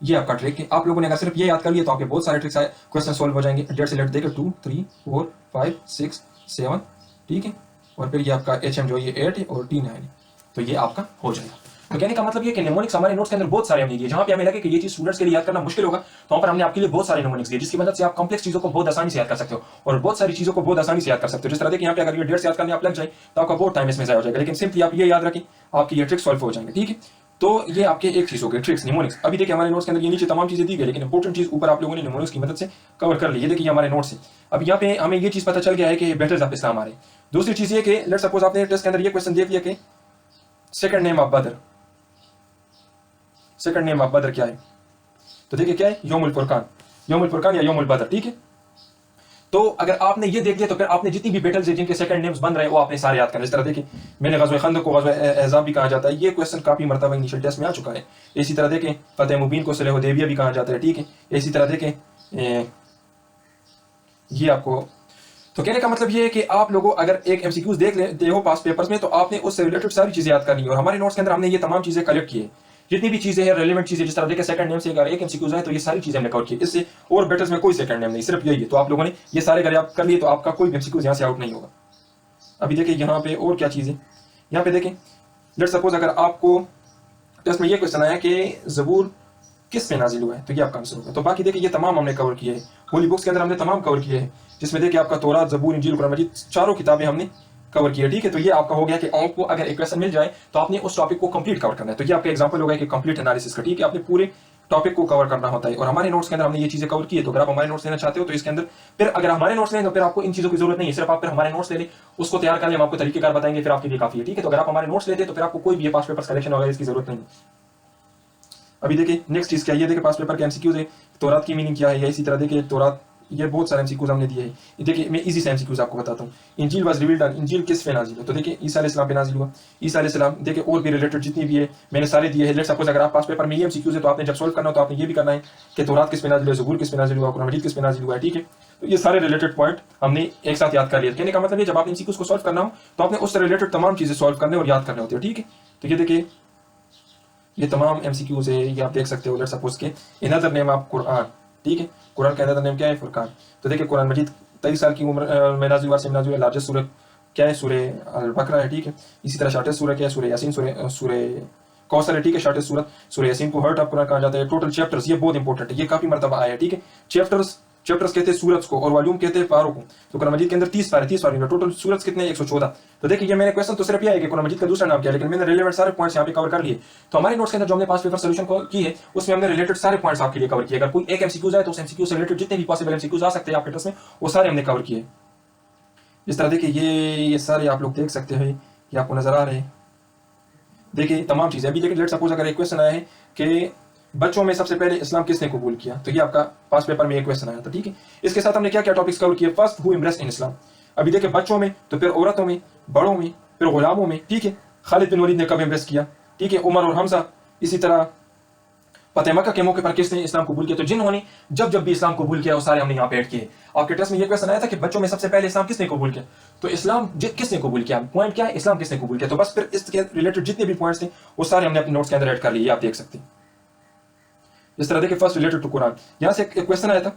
ये आपका ट्रिक है। आप लोगों ने अगर सिर्फ ये याद कर लिया तो आपके बहुत सारे ट्रिक्स आए, क्वेश्चन सॉल्व हो जाएंगे। डेट से लेट देकर 2 3 4 5 6 7, ठीक है, और फिर ये आपका HM जो ये 8 है और T 9 है, तो ये आपका हो जाएगा। तो कहने का मतलब ये कि निमोनिक्स हमारे नोट्स के अंदर बहुत सारे हमने दिए, जहां पे हमें लगे कि ये चीज स्टूडेंट्स के लिए याद करना मुश्किल होगा, तो वहां पर हमने आपके लिए बहुत सारे निमोनिक्स दिए जिसकी मदद से आप कॉम्प्लेक्स चीजों को बहुत आसानी से याद कर सकते हो और बहुत सारी चीजों को बहुत आसानी से याद कर सकते हो। जिस तरह देखिए यहाँ पे अगर ये डेट्स याद करने आप लग जाए तो आपका बहुत टाइम इसमें जाया हो जाएगा, लेकिन सिंपली आप ये याद रखें, आपकी ये ट्रिक्स सॉल्व हो जाएंगे, ठीक है। तो ये आपके एक चीज हो गई ट्रिक्स निमोनिक्स। अभी देखिए हमारे नोट्स के अंदर ये नीचे तमाम चीजें दी गई, लेकिन इंपॉर्टेंट चीज ऊपर आप लोगों ने निमोनिक्स की मदद से कवर कर ली। ये देखिए हमारे नोट्स है। अब यहाँ पे हमें ये चीज पता चल गया है कि बैटल्स ऑफ इस्लाम आ रहे। दूसरी चीज ये कि लेट्स सपोज आपने टेस्ट के अंदर ये क्वेश्चन देख लिया कि सेकंड नेम ऑफ बदर, सेकंड नेम ऑफ बदर क्या है, तो देखिए क्या है, यौमुल फुरकान, यौमुल फुरकान या यौमुल बदर, ठीक है। तो अगर आपने ये देख लिया तो फिर आपने जितनी भी बैटल्स है जिनके सेकंड नेम्स बन रहे हैं वो आपने सारे याद करने। इस तरह देखिए मैंने ग़ज़वा खंदक को ग़ज़वा अहज़ाब भी कहा जाता है, ये क्वेश्चन काफी मरतबा इनिशियल टेस्ट में आ चुका है। इसी तरह देखें फतेह मुबीन को सुलह हुदैबिया भी कहा जाता है, ठीक है। इसी तरह देखें ये आपको, तो कहने का मतलब ये है कि आप लोगों अगर एक MCQs देख लेते हो पास पेपर्स में तो आपने उससे रिलेटेड सारी चीजें याद करनी है। और हमारे नोट्स के अंदर हमने ये तमाम चीजें कलेक्ट की है, जितनी भी चीजें हैं रेलेवेंट चीजें, जिस तरह देखिए सेकंड नेम से अगर एक MCQs है तो ये सारी चीजें हमने कवर की। इससे और बैटल्स में कोई सेकंड नेम नहीं, सिर्फ यही है। तो आप लोगों ने ये सारे अगर आप कर लिए तो आपका कोई MCQs यहाँ से आउट नहीं होगा। अभी देखिए यहाँ पे और क्या चीज है, यहाँ पे देखें लेट्स सपोज अगर आपको टेस्ट में ये क्वेश्चन आया कि ज़बूर किस पे नाजिल हुआ है, तो ये आपका आंसर होगा। तो बाकी देखिए ये तमाम हमने कवर किए हैं, होली बुक्स के अंदर हमने तमाम कवर किए हैं, जिसमें देखिए आपका तौरात, ज़बूर, इंजील, कुरान मजीद, चारों किताबें हमने कवर किए, ठीक है। तो ये आपका हो गया कि आपको अगर एक क्वेश्चन मिल जाए तो आपने उस टॉपिक को कंप्लीट कवर करना है। तो ये आपका एग्जांपल होगा कि कंप्लीट एनालिसिस का, ठीक है, आपने पूरे टॉपिक को कवर करना होता है। और हमारे नोट्स के अंदर हमने ये चीजें कवर की है। तो अगर आप हमारे नोट्स लेना चाहते हो तो इसके अंदर फिर अगर हमारे नोट्स लें तो फिर आपको इन चीजों की जरूरत नहीं है, सिर्फ आप फिर हमारे नोट्स ले लें, उसको तैयार कर लें, हम आपको तरीकेकार बताएंगे, फिर आपके लिए काफी है, ठीक है। तो अगर आप हमारे नोट्स लेते हैं तो फिर आपको कोई भी पास पेपर कलेक्शन वगैरह इसकी जरूरत नहीं है। अभी देखिए नेक्स्ट चीज क्या है, ये देखिए पास पेपर के MCQs है, तौरात की मीनिंग क्या है, या इसी तरह देखिए तौरात, ये बहुत सारे MCQs हमने दिए हैं। देखिए मैं इजी से MCQs आपको बताता हूँ। इंजील वाज रिवील्ड ऑन, इंजील किस पे नाजिल है, तो देखिए ईसा अलैहिस्सलाम पे नाजिल हुआ, ईसा अलैहिस्सलाम। देखिए और भी रिलेटेड जितनी भी है मैंने सारे दिए हैं। लेट्स सपोज अगर आप पास पेपर में ये MCQs है तो आपने जब सॉल्व करना हो तो आपने ये भी करना है कि तौरात किस पे नाजिल हुआ, ज़बूर किस पे नाजिल हुआ, कुरान मजीद किस पे नाजिल हुआ है, ठीक है। तो ये सारे रिलेटेड पॉइंट हमने एक साथ याद कर लिया। कहने का मतलब ये जब आपने MCQs को सॉल्व करना हो तो आपने उससे रिलेटेड तमाम चीजें सॉल्व करने और याद करने होती है, ठीक है। तो ये देखिए ये तमाम MCQs है, ये आप देख सकते हो। लेट्स सपोज के अनदर नेम ऑफ कुरान, ठीक है, कुरान का अनदर नेम क्या है, फुरकान। तो देखिए कुरान मजीद 23 साल की उम्र में नाज़िल हुआ, नाज़िल लार्जेस्ट सूरह क्या है, सूरह अल बकरा है, ठीक है। इसी तरह शॉर्टेस्ट सूरह क्या है, सूरह यासीन, सूरह कौसर है, ठीक है, शॉर्टेस्ट सूरह सूरह यासीन को हर्ट ऑफ कुरान कहा जाता है। टोटल चैप्टर्स, ये बहुत इंपॉर्टेंट है, ये काफी मरतबा आया है, ठीक है। चैप्टर्स कहते हैं सूरत को और वॉल्यूम कहते हैं पारों को। तो कुरान मजीद के अंदर 30 पारे, 30 पारे, टोटल सूरत कितने 114। तो देखिए ये मैंने क्वेश्चन तो सिर्फ यह है कि कुरान मजीद का दूसरा नाम क्या है, लेकिन मैंने रिलेवेंट सारे पॉइंट्स यहाँ पे कवर कर लिए। तो हमारे नोट्स के अंदर जो हमने पास पेपर सोल्यूशन की है उसमें हमने रिलेटेड सारे पॉइंट्स आपके लिए कवर किए। अगर कोई एक MCQs है तो उस MCQ से रिलेटेड जितने भी पॉसिबल MCQs आ सकते हैं आपके टेस्ट में वो सारे हमने कवर किए। इस तरह देखिए ये सारे आप लोग देख सकते हैं, ये आपको नजर आ रहे हैं, देखिए तमाम चीजें। अभी देखिए लेट्स सपोज अगर एक क्वेश्चन आया है कि बच्चों में सबसे पहले इस्लाम किसने कबूल किया, तो ये आपका पास पेपर में एक क्वेश्चन आया था, ठीक है। इसके साथ हमने क्या क्या टॉपिक्स कवर किए, फर्स्ट हु इम्ब्रेस्ड इन इस्लाम। अभी देखिए बच्चों में, तो फिर औरतों में, बड़ों में, फिर गुलामों में, ठीक है। खालिद बिन वलीद ने कब इम्ब्रेस किया, ठीक है, उमर और हमजा। इसी तरह फतेह मक्का के मौके पर किसने इस्लाम कबूल किया। तो जिन्होंने जब जब भी इस्लाम कबूल किया वो सारे हमने यहाँ पे ऐड किए। आपके टेस्ट में ये क्वेश्चन आया था कि बच्चों में सबसे पहले इस्लाम किसने कबूल किया, तो इस्लाम किसने कबूल किया, पॉइंट क्या है, इस्लाम किसने कबूल किया। तो बस फिर इसके रिलेटेड जितने भी पॉइंट्स थे वो सारे हमने अपने नोट्स के अंदर ऐड कर लिए, आप देख सकते हैं। इस तरह देखिए फर्स्ट रिलेटेड टू कुरान, यहाँ से एक क्वेश्चन आया था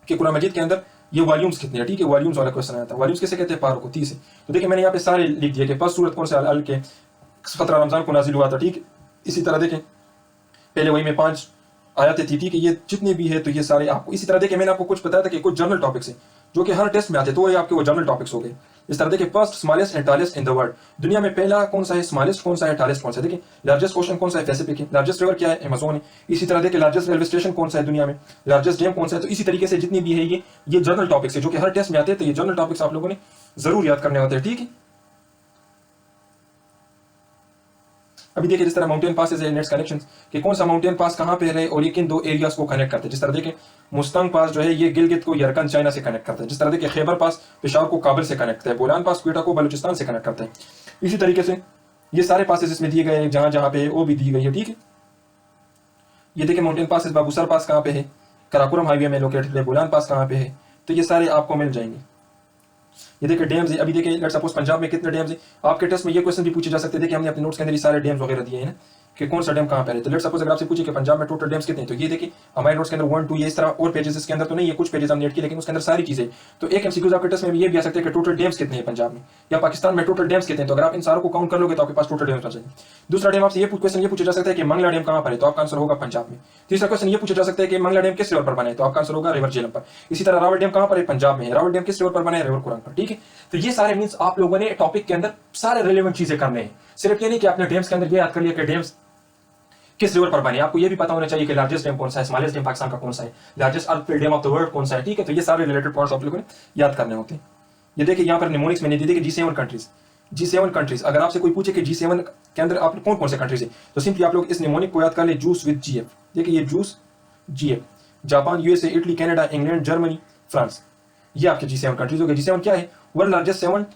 कि कुरान मजीद के अंदर ये वॉल्यूम्स कितने हैं, ठीक है, वॉल्यूम्स वाला क्वेश्चन आया था। वॉल्यूम्स किसे कहते हैं, पारों को, 30 है। तो देखिए मैंने यहाँ पे सारे लिख दिए कि फर्स्ट सूरत कौन से, अल के 17 रमजान को नाजिल हुआ था, ठीक। इसी तरह देखें पहले वही में 5 आयतें थी, ठीक है, ये जितने भी है तो ये सारे आपको इसी तरह देखिए मैंने आपको कुछ बताया था कि कुछ जर्नल टॉपिक्स हैं जो कि हर टेस्ट में आते, तो ये आपके वो जर्नल टॉपिक्स हो गए। इस तरह देखिए first smallest and tallest in the world, दुनिया में पहला कौन सा है, स्मॉलेस्ट कौन सा है, टॉलेस्ट कौन सा है। देखिए लार्जेस्ट ओशन कौन सा है, पैसिफिक है। लार्जेस्ट रिवर क्या है, अमेज़न है। इसी तरह देखिए लार्जेस्ट रेलवे स्टेशन कौन सा है दुनिया में, लार्जेस्ट डैम कौन सा है। तो इसी तरीके से जितनी भी है ये जर्नल टॉपिक्स है जो कि हर टेस्ट में आते हैं, तो ये जर्नल टॉपिक्स आप लोगों ने जरूर याद करने होते हैं, ठीक है। अभी देखिए जिस तरह माउंटेन पासेस है, नेट्स कनेक्शन कि कौन सा माउंटेन पास कहाँ पे है और ये किन दो एरियाज को कनेक्ट करते हैं। जिस तरह देखिए मुस्तंग पास जो है ये गिलगित को यरकन चाइना से कनेक्ट करता है। जिस तरह देखिए खैबर पास पेशावर को काबुल से कनेक्ट करता है। बोलान पास क्वेटा को बलूचिस्तान से कनेक्ट करता है। इसी तरीके से ये सारे पासेस इसमें दिए गए हैं, जहां जहां पे वो भी दी गई है, ठीक है। ये देखिए माउंटेन पासेस, बाबूसर पास कहाँ पे है, कराकोरम हाईवे में लोकेटेड है। बोलान पास कहाँ पे है, तो ये सारे आपको मिल जाएंगे। ये देखिए डैम्स है, अभी देखिए लेट्स सपोज पंजाब में कितने डैम्स है, आपके टेस्ट में ये क्वेश्चन भी पूछे जा सकते हैं। देखिए हमने अपने नोट्स के अंदर ये सारे डैम्स वगैरह दिए हैं ना कि कौन सा डैम कहाँ पर है। तो लेट्स सपोज अगर आपसे पूछे कि पंजाब में टोटल डैम्स कितने हैं, तो ये देखिए हमारे नोट्स के अंदर 1 2 ये इस तरह और पेजेस इसके अंदर तो नहीं है, कुछ पेजेस हमने ऐड किए लेकिन उसके अंदर सारी चीजें। तो एक एमसीक्यूज आपके टेस्ट में ये भी आ सकते हैं कि टोटल डैम्स कितने हैं पंजाब में या पाकिस्तान में टोटल डैम्स कितने हैं। तो अगर आप इन सारों को काउंट कर लोगे तो आपके पास टोटल डैम्स आ जाएंगे। दूसरा डैम आपसे ये क्वेश्चन ये पूछा जा सकता है कि मंगला डैम कहाँ पर है, तो आपका आंसर होगा पंजाब में। तीसरा क्वेश्चन ये पूछा जा सकता है कि मंगला डैम किस रिवर पर बना है, तो आपका आंसर होगा रिवर झेलम पर। इसी तरह रावल डैम कहाँ पर है, पंजाब में है। रावल डैम किस रिवर पर बना है, रिवर कुरान पर, ठीक है। तो ये सारे मींस आप लोगों ने टॉपिक के अंदर सारे रिलेवेंट चीजें करने हैं। सिर्फ ये नहीं कि आपने डैम्स के अंदर ये याद कर लिया कि डैम्स किस रिवर पर बने, आपको ये भी पता होना चाहिए कि लार्जेस्ट डैम कौन सा है, स्मॉलेस्ट डैम पाकिस्तान का कौन सा है, largest earthfilled dam of the world कौन सा है, ठीक है। तो ये सारे रिलेटेड पॉइंट्स आप लोगों ने याद करने होते हैं। ये देखिए यहाँ पर निमोनिक्स मैंने दी थी कि G7 कंट्रीज, G7 कंट्रीज। अगर आपसे कोई पूछे कि G7 के अंदर आप कौन कौन से कंट्रीज है, तो सिंपली आप लोग इस निमोनिक को याद कर ले, जूस विद GF। देखिए ये juice GF, Japan, USA, Italy, Canada, England, Germany, France, ये आपके G7 कंट्रीज हो गए। G7 क्या है, वर्ल्ड लार्जेस्ट 7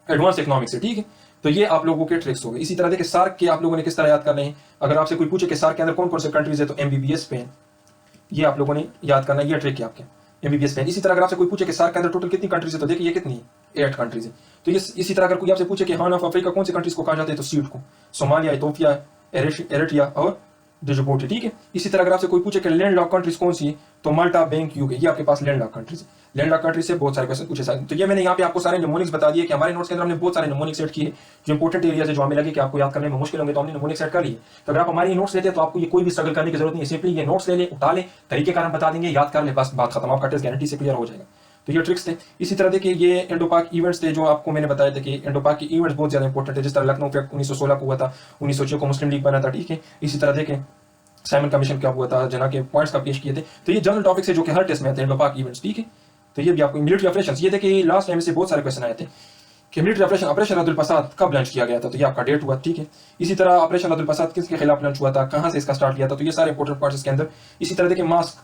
एडवांस इकोनॉमिक्स है, ठीक है। तो ये आप लोगों के ट्रिक्स हो गए। इसी तरह देखिए सार्क के आप लोगों ने किस तरह याद करने हैं। अगर आपसे कोई पूछे कि सार्क के अंदर कौन कौन से कंट्रीज है, तो MBBS पेन, ये आप लोगों ने याद करना है, ये ट्रिक है आपके MBBS पेन। इसी तरह अगर आपसे कोई पूछे कि सार्क के अंदर टोटल कितनी कंट्रीज है, तो देखिए ये कितनी है, 8 कंट्रीज है। तो ये इसी तरह अगर कोई आपसे पूछे कि हॉर्न ऑफ अफ्रीका कौन सी कंट्रीज को कहा जाता है, तो सीट को, सोमालिया, इथोपिया, एरिट्रिया और डिजिबूटी, ठीक है। इसी तरह अगर आपसे कोई पूछे कि लैंड लॉक कंट्रीज कौन सी है, तो माल्टा, बैंक, यूके, ये आपके पास लैंड लॉक कंट्रीज है। लैंड लॉक कंट्रीज से बहुत सारे क्वेश्चन पूछे जाते हैं। तो ये मैंने यहाँ पे आपको सारे निमोनिक्स बता दिए कि हमारे नोट्स के अंदर हमने बहुत सारे निमोनिक्स सेट किए जो इंपॉर्टेंट एरियाज है, जो हमें लगे कि आपको याद करने में मुश्किल होंगे, तो हमने निमोनिक्स सेट कर लिए। तो अगर आप हमारे नोट्स लेते हैं तो आपको ये कोई भी स्ट्रगल करने की जरूरत नहीं है, सिंपली ये नोट्स ले ले, उठा ले, तरीके कारण बता देंगे, याद कर ले, बस बात खत्म, आपका टेस्ट गारंटी से क्लियर हो जाएगा। तो ये ट्रिक्स थे। इसी तरह देखिए ये इंडो पाक इवेंट्स थे जो आपको मैंने बताया था कि इंडो पाक के इवेंट्स बहुत ज्यादा इंपॉर्टेंट है। जिस तरह लखनऊ फैक्ट 1916 को हुआ था, 1906 को मुस्लिम लीग बना था, ठीक है। इसी तरह देखें साइमन कमीशन क्या हुआ था, जना के पॉइंट्स का पेश किए थे। तो ये जनरल टॉपिक्स है जो कि हर टेस्ट में आते हैं, इंडो पाक इवेंट्स, ठीक है। तो ये भी आपको मिलिट्री ऑपरेशंस, ये देखिए लास्ट टाइम से बहुत सारे क्वेश्चन आए थे कि मिलिट्री ऑपरेशन रद्दुल फसाद कब लॉन्च किया गया था, तो ये आपका डेट हुआ, ठीक है। इसी तरह ऑपरेशन रद्दुल फसाद किसके खिलाफ लॉन्च हुआ था, कहां से इसका स्टार्ट किया था, तो ये सारे इंपॉर्टेंट पॉइंट्स इसके अंदर। इसी तरह देखिए मास्क,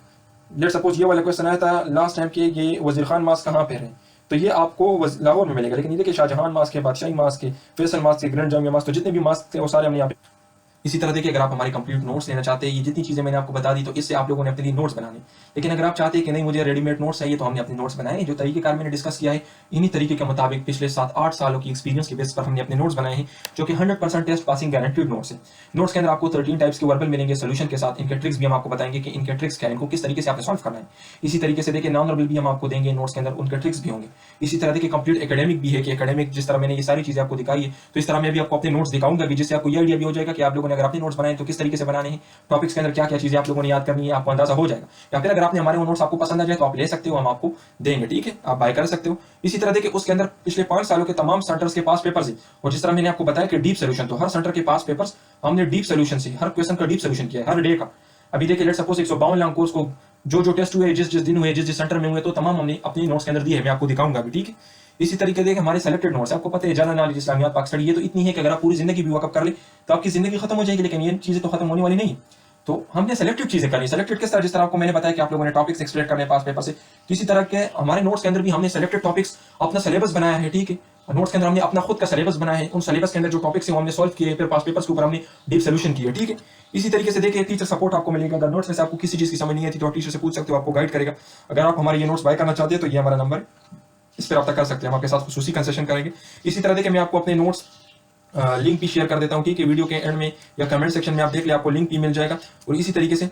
लेट्स सपोज ये वाला क्वेश्चन आया था लास्ट टाइम के, ये वजीर खान मास्क कहाँ पे है, तो ये आपको लाहौर में मिलेगा। लेकिन ये देखिए शाहजहां मास्क है, बादशाही मास्क है, फैसल मास्क है, ग्रैंड जामिया मास्क, तो जितने भी मास्क थे वो सारे हमने यहाँ पे। इसी तरह देखिए अगर आप हमारी कंप्लीट नोट्स लेना चाहते हैं, ये जितनी चीजें मैंने आपको बता दी, तो इससे आप लोगों ने अपने लिए नोट्स बनाने। लेकिन अगर आप चाहते हैं कि नहीं मुझे रेडीमेड नोट्स चाहिए, तो हमने अपने नोट्स बनाए हैं। जो तरीकेकार मैंने डिस्कस किया है, इन्हीं तरीके के मुताबिक पिछले 7-8 सालों की एक्सपीरियंस के बेस पर हमने अपने नोट्स बनाए हैं, जो कि 100% टेस्ट पासिंग गारंटीड नोट्स है। नोट्स के अंदर आपको 13 टाइप्स के वर्बल मिलेंगे सोल्यूशन के साथ। इनके ट्रिक्स भी हम आपको बताएंगे कि इनके ट्रिक्स क्या है, इनको किस तरीके से आपने सॉल्व करना है। इसी तरीके से देखिए नॉन वर्बल भी हम आपको देंगे नोट्स के अंदर, उनके ट्रिक्स भी होंगे। इसी तरह देखिए कंप्लीट एकेडमिक भी है कि एकेडमिक जिस तरह मैंने ये सारी चीजें आपको दिखाई है, तो इस तरह मैं भी आपको अपने नोट्स दिखाऊंगा भी, जिससे आपको ये आइडिया भी हो जाएगा कि आप लोगों ने अगर अपने नोट्स बनाए तो किस तरीके से बनाने हैं, टॉपिक्स के अंदर क्या क्या चीजें आप लोगों ने याद करनी है, आपको अंदाजा हो जाएगा। या फिर अगर आपने हमारे वो नोट्स आपको पसंद आ जाए तो आप ले सकते हो, हम आपको देंगे, ठीक है, आप बाय कर सकते हो। इसी तरह देखिए उसके अंदर पिछले 5 सालों के तमाम सेंटर्स के पास पेपर्स है, और जिस तरह मैंने आपको बताया कि डीप सोल्यूशन, तो हर सेंटर के पास पेपर्स हमने डीप सोल्यूशन से हर क्वेश्चन का डीप सोल्यूशन किया है हर डे का। अभी देखिए लेट्स सपोज 152 लॉन्ग कोर्स को जो टेस्ट हुए, जिस जिस दिन हुए, जिस जिस सेंटर में हुए, तो तमाम हमने अपने नोट्स के अंदर दिए है, मैं आपको दिखाऊंगा अभी, ठीक है। इसी तरीके देखिए हमारे सेलेक्टेड नोट्स, आपको पता है जनरल नॉलेज, इस्लामियात, पाक स्टडी, ये तो इतनी है कि अगर आप पूरी जिंदगी भी वकफ कर ले तो आपकी जिंदगी खत्म हो जाएगी, लेकिन ये चीजें तो खत्म होने वाली नहीं। तो हमने सेलेक्टेड चीजें करनी। सेलेक्टेड किस तरह, जिस तरह आपको मैंने बताया कि आप लोगों ने टॉपिक्स एक्सप्लेन करने पास पेपर से, तो इसी तरह के हमारे नोट्स के अंदर भी हमने सेलेक्टेड टॉपिक्स अपना सिलेबस बनाया है, ठीक है। नोट्स के अंदर हमने अपना खुद का सिलेबस बनाया है, उन सिलेबस के अंदर जो टॉपिक्स हैं वो हमने सॉल्व किए, फिर पास पेपर्स के ऊपर हमने डीप सोल्यूशन किए, ठीक है। इसी तरीके से देखिए टीचर सपोर्ट आपको मिलेगा। अगर नोट्स में से आपको किसी चीज की समझ नहीं आती तो आप टीचर से पूछ सकते हो, आपको गाइड करेगा। अगर आप हमारे ये नोट्स बाय करना चाहते हैं तो ये हमारा नंबर, इस पर रब्ता कर सकते हैं, हम आपके साथ खुसूसी कंसेशन करेंगे। इसी तरह देखिए मैं आपको अपने नोट्स लिंक भी शेयर कर देता हूँ, ठीक है, वीडियो के एंड में या कमेंट सेक्शन में आप देख ले, आपको लिंक भी मिल जाएगा। और इसी तरीके से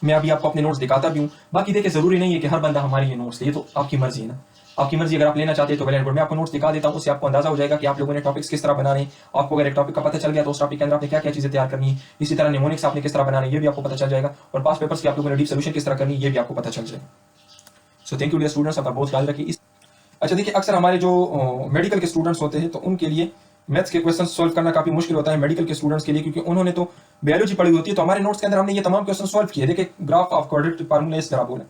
मैं अभी आपको अपने नोट्स दिखाता भी हूँ। बाकी देखिए जरूरी नहीं है कि हर बंदा हमारे ये नोट्स ले, ये तो आपकी मर्जी है ना। आपकी मर्जी, अगर आप लेना चाहते हैं तो वेल एंड गुड। मैं आपको नोट्स दिखा देता हूँ, उससे आपको अंदाजा हो जाएगा कि आप लोगों ने टॉपिक्स किस तरह बनाने। आपको अगर एक टॉपिक का पता चल गया तो उस टॉपिक के अंदर आपने क्या क्या चीजें तैयार करनी है, इसी तरह निमोनिक्स आपने किस तरह बनाने ये भी आपको पता चल जाएगा, और पास पेपर्स की आप लोगों ने डीप सोल्यूशन किस तरह करनी ये भी आपको पता चल जाएगा। So thank you dear students, अपना बहुत ख्याल रखिए। अच्छा देखिए, अक्सर हमारे जो मेडिकल के स्टूडेंट्स होते हैं तो उनके लिए मैथ्स के क्वेश्चन सॉल्व करना काफी मुश्किल होता है मेडिकल के स्टूडेंट्स के लिए, क्योंकि उन्होंने तो बायोलॉजी पढ़ी होती है। तो हमारे नोट्स के अंदर हमने ये तमाम क्वेश्चन सॉल्व किए। देखिए, ग्राफ ऑफ क्वाड्रेटिक फार्मूला इस तरह बोला,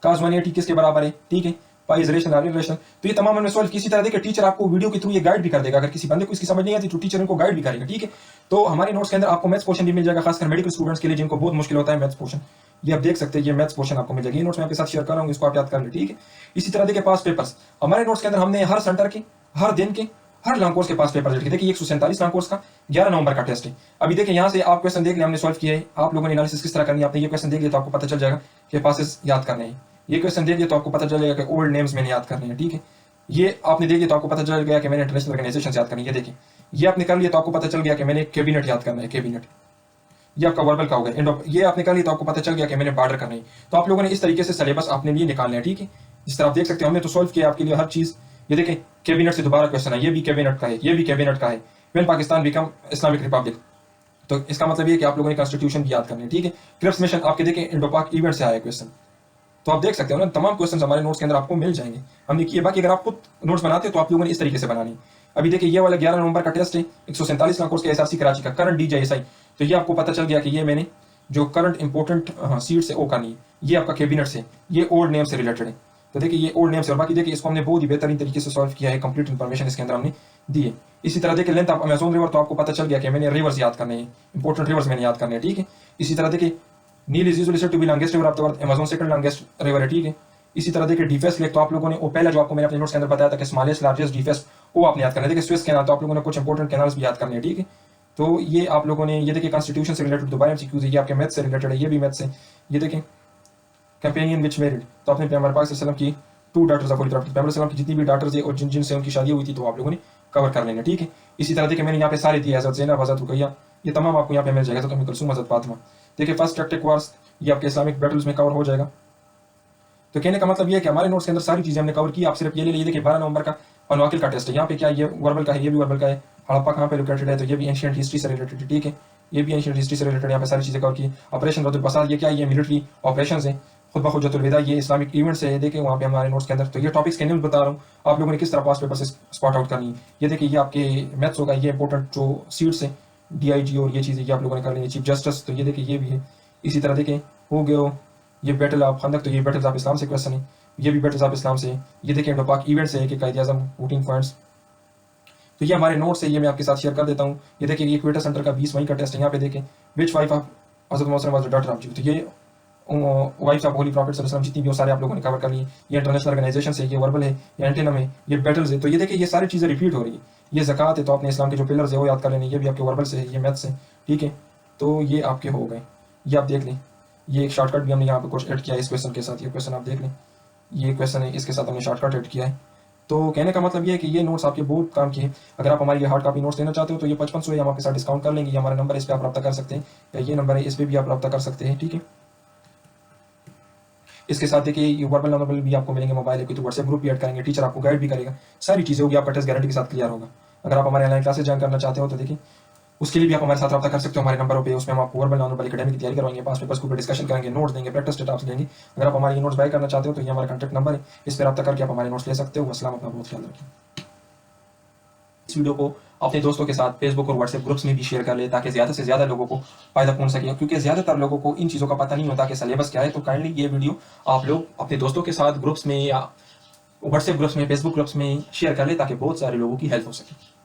cos 180 किसके बराबर है, ठीक है, पाई इज रेशनल, रिलेशन, तो ये तमाम हमने सॉल्व किसी तरह। देखिए, टीचर आपको वीडियो के थ्रू ये गाइड भी कर देगा, अगर किसी बंदे को इसकी समझ नहीं आती तो टीचर इनको गाइड भी करेगा, ठीक है। तो हमारे नोट्स के अंदर आपको मैथ्स पोर्शन भी मिल जाएगा, खासकर मेडिकल स्टूडेंट्स के लिए जिनको बहुत मुश्किल होता है मैथ्स पोर्शन। ये आप देख सकते हैं, ये मैथ्स पोर्शन आपको मिल जाएगी। ये नोट्स मैं आपके साथ शेयर कर रहा हूँ, इसको आप याद कर लें, ठीक है। इसी तरह देखिए, पास पेपर्स हमारे नोट्स के अंदर हमने हर सेंटर के, हर दिन के, हर लॉन्ग कोर्स के पास पेपर लिखे। देखिए, 147 लॉन्ग कोर्स का 11 नवंबर का टेस्ट है। अभी देखिए, यहाँ से आप क्वेश्चन देख लें, हमने सॉल्व किया है। आप लोगों ने एनालिसिस किस तरह करनी है, आपने ये क्वेश्चन देख लिया तो आपको पता चल जाएगा कि पासेस याद करने हैं। ये क्वेश्चन देख लिया तो आपको पता चल जाएगा कि ओल्ड नेम्स मैंने याद करने हैं, ठीक है। ये आपने देख लिया तो आपको पता चल गया कि मैंने इंटरनेशनल ऑर्गेनाइजेशन याद करनी है। ये देखिए, ये आपने कर लिया तो आपको पता चल गया कि मैंने कैबिनेट याद करना है, कैबिनेट। ये आपका वर्बल का हो गया। ये आपने कर लिया तो आपको पता चल गया कि मैंने बॉर्डर करना है। तो आप लोगों ने इस तरीके से सिलेबस अपने लिए निकालना है, ठीक है। इस तरह आप देख सकते हो, हमने तो सॉल्व किया आपके लिए हर चीज। ये देखें, कैबिनेट से दोबारा क्वेश्चन है, ये भी कैबिनेट का है, ये भी कैबिनेट का है। When Pakistan become Islamic Republic, तो इसका मतलब ये कि आप लोगों ने कॉन्स्टिट्यूशन भी याद करनी है, ठीक है। क्रिप्स मिशन आपके देखें, इंडो पाक इवेंट से आया क्वेश्चन। तो आप देख सकते हो ना, तमाम क्वेश्चंस हमारे नोट्स के अंदर आपको मिल जाएंगे, हमने किए। बाकी अगर आप खुद नोट्स बनाते हो तो आप लोगों ने इस तरीके से बनानी। अभी देखिए, ये वाला 11 नवंबर का टेस्ट है, 147 कोर्स के एसआरसी कराची का, करंट डीजीएसआई। तो ये आपको पता चल गया कि ये मैंने जो करंट इंपॉर्टेंट सीट से ओ करनी है, ये आपका कैबिनेट से, ये ओल्ड नेम से रिलेटेड है। तो देखिए, ये ओल्ड नेम से, और बाकी देखिए, इसको हमने बहुत ही बेहतरीन तरीके से सॉल्व किया है, कंप्लीट इन्फॉर्मेशन इसके अंदर हमने दी है। इसी तरह देखिए, लेंथ ऑफ अमेजोन रिवर, तो आपको पता चल गया कि मैंने रिवर्स याद करने हैं, इंपॉर्टेंट रिवर्स मैंने याद करने हैं, ठीक है। इसी तरह देखिए, Nile is usually said to be longest river of the earth, Amazon second longest river है, ठीक है। इसी तरह देखिए, डीफेस्ट लेक, तो आप लोगों ने वो पहला जो आपको मैंने अपने नोट्स के अंदर बताया था कि स्मॉलेस्ट लार्जेस्ट डीफेस्ट, वो आपने याद करना है। देखिए, स्विस कैनाल, तो आप लोगों ने कुछ इंपॉर्टेंट कैनाल्स भी याद करने हैं, ठीक है। तो ये आप लोगों ने, ये देखिए, कॉन्स्टिट्यूशन से रिलेटेड दोबारा एमसीक्यूज है, ये आपके मैथ से रिलेटेड है, ये भी मैथ से। ये देखें, कंपेनियन विच मैरिड, तो आपने पैगंबर पाक सल्लल्लाहु अलैहि वसल्लम की 2 डॉटर्स ऑफ होली प्रॉफिट, पैगंबर सल्लल्लाहु अलैहि वसल्लम की जितनी भी डॉटर्स है और जिन जिन से उनकी शादी हुई थी, तो आप लोगों ने कवर कर लेना, ठीक है। इसी तरह देखिए, मैंने यहाँ पे सारे दिए, हज़रत ज़ैनब, हज़रत रुकैया, ये तमाम आपको यहाँ पे मिल जाएगा। तो उम्म कुलसूम, हज़रत फातिमा। देखिए, फर्स्ट टेक्टिक वार्स, ये आपके इस्लामिक बैटल्स में कवर हो जाएगा। तो कहने का मतलब ये है कि हमारे नोट्स के अंदर सारी चीजें हमने कवर की। आप सिर्फ ये ले लीजिए, देखिए 12 नवंबर का अनवाकिल का टेस्ट है। यहाँ पे क्या, ये वर्बल का है, ये भी वर्बल का है। हड़प्पा कहाँ पे लोकेटेड है, तो ये भी एंशिएंट हिस्ट्री से रिलेटेड है, ठीक है। ये भी एंशिएंट हिस्ट्री से रिलेटेड, यहाँ पे सारी चीजें कवर की। ऑपरेशन रद्दुल बसात, ये क्या, ये मिलिट्री ऑपरेशन है। खुद ब खुजतुल विदा, ये इस्लामिक इवेंट्स है, देखिए वहाँ पे हमारे नोट्स के अंदर। तो ये टॉपिक्स के नेम बता रहा हूँ, आप लोगों ने किस तरह पास पेपर से स्पॉट आउट करनी है। ये देखिए, ये आपके मैथ्स होगा, ये इंपॉर्टेंट जो सीट्स है, डीआईजी और ये चीज़ें, ये आप लोगों ने कर लेनी। चीफ जस्टिस, तो ये देखिए, ये भी है। इसी तरह देखिए, हो गया ये बैटल ऑफ खंदक, तो ये बैटल ऑफ इस्लाम से क्वेश्चन है, ये भी बैटल्स ऑफ इस्लाम से। ये देखिए, इंडो पाक इवेंट से है कि कायद-ए-आज़म वोटिंग पॉइंट्स। तो ये हमारे नोट्स है, ये मैं आपके साथ शेयर कर देता हूँ। ये देखिए, ये इक्वेटर सेंटर का 20 मई का टेस्ट है। यहाँ पे देखें, विच wife of Hazrat Mohammad was the daughter of Jew, तो ये वाइफ ऑफ होली प्रॉफिट सल्लल्लाहु अलैहि वसल्लम जितनी भी वो सारे आप लोगों ने कवर कर लिए। ये इंटरनेशनल ऑर्गेनाइजेशन है, ये वर्बल है, ये एंटेनम है, ये बैटल्स है। तो ये देखिए, ये सारी चीज़ें रिपीट हो रही है। ये ज़कात है, तो आपने इस्लाम के जो पिलर्स है वो याद कर लेने, ये भी आपके वर्बल से है, ये मैथ्स है, ठीक है। तो ये आपके हो गए, ये आप देख लें। ये एक शॉर्टकट भी हमने यहाँ पे कुछ ऐड किया है इस क्वेश्चन के साथ, ये क्वेश्चन आप देख लें, ये क्वेश्चन है, इसके साथ हमने शॉर्टकट ऐड किया है। तो कहने का मतलब ये है कि ये नोट्स आपके बहुत काम के हैं। अगर आप हमारी ये हार्ड कॉपी नोट्स लेना चाहते हो तो ये 5500 है, हम आपके साथ डिस्काउंट कर लेंगे। ये हमारा नंबर है, इस पर आप रब्ता कर सकते हैं, या ये नंबर है, इस पर भी आप रब्ता कर सकते हैं, ठीक है। इसके साथ देखिए, ये वर्बल नंबर भी आपको मिलेंगे मोबाइल ऐप, तो व्हाट्सएप ग्रुप भी ऐड करेंगे, टीचर आपको गाइड भी करेगा, सारी चीज़ें होगी, आपका टेस्ट गारंटी के साथ क्लियर होगा। अगर आप हमारे ऑनलाइन क्लासेस ज्वाइन करना चाहते हो तो देखिए, उसके लिए भी आप हमारे साथ रब्ता कर सकते हो हमारे नंबरों पे। उसमें हम आपको वर्बल नॉन वर्बल एकेडमी की तैयारी करवाएंगे, पास पेपर्स के ऊपर डिस्कशन करेंगे, नोट्स देंगे, प्रैक्टिस टेस्ट देंगे। अगर आप हमारे ये नोट्स बाय करना चाहते हो तो ये हमारा कॉन्टैक्ट नंबर है, इस पर रब्ता करके आप हमारे नोट्स ले सकते हो। अस्सलाम, अपना बहुत ख्याल रखें। इस वीडियो को अपने दोस्तों के साथ फेसबुक और व्हाट्सएप ग्रुप्स में भी शेयर कर ले, ताकि ज़्यादा से ज़्यादा लोगों को फायदा पहुंच सके, क्योंकि ज़्यादातर लोगों को इन चीज़ों का पता नहीं होता कि सिलेबस क्या है। तो काइंडली ये वीडियो आप लोग अपने दोस्तों के साथ ग्रुप्स में या व्हाट्सएप ग्रुप्स में, फेसबुक ग्रुप्स में शेयर कर ले, ताकि बहुत सारे लोगों की हेल्प हो सके।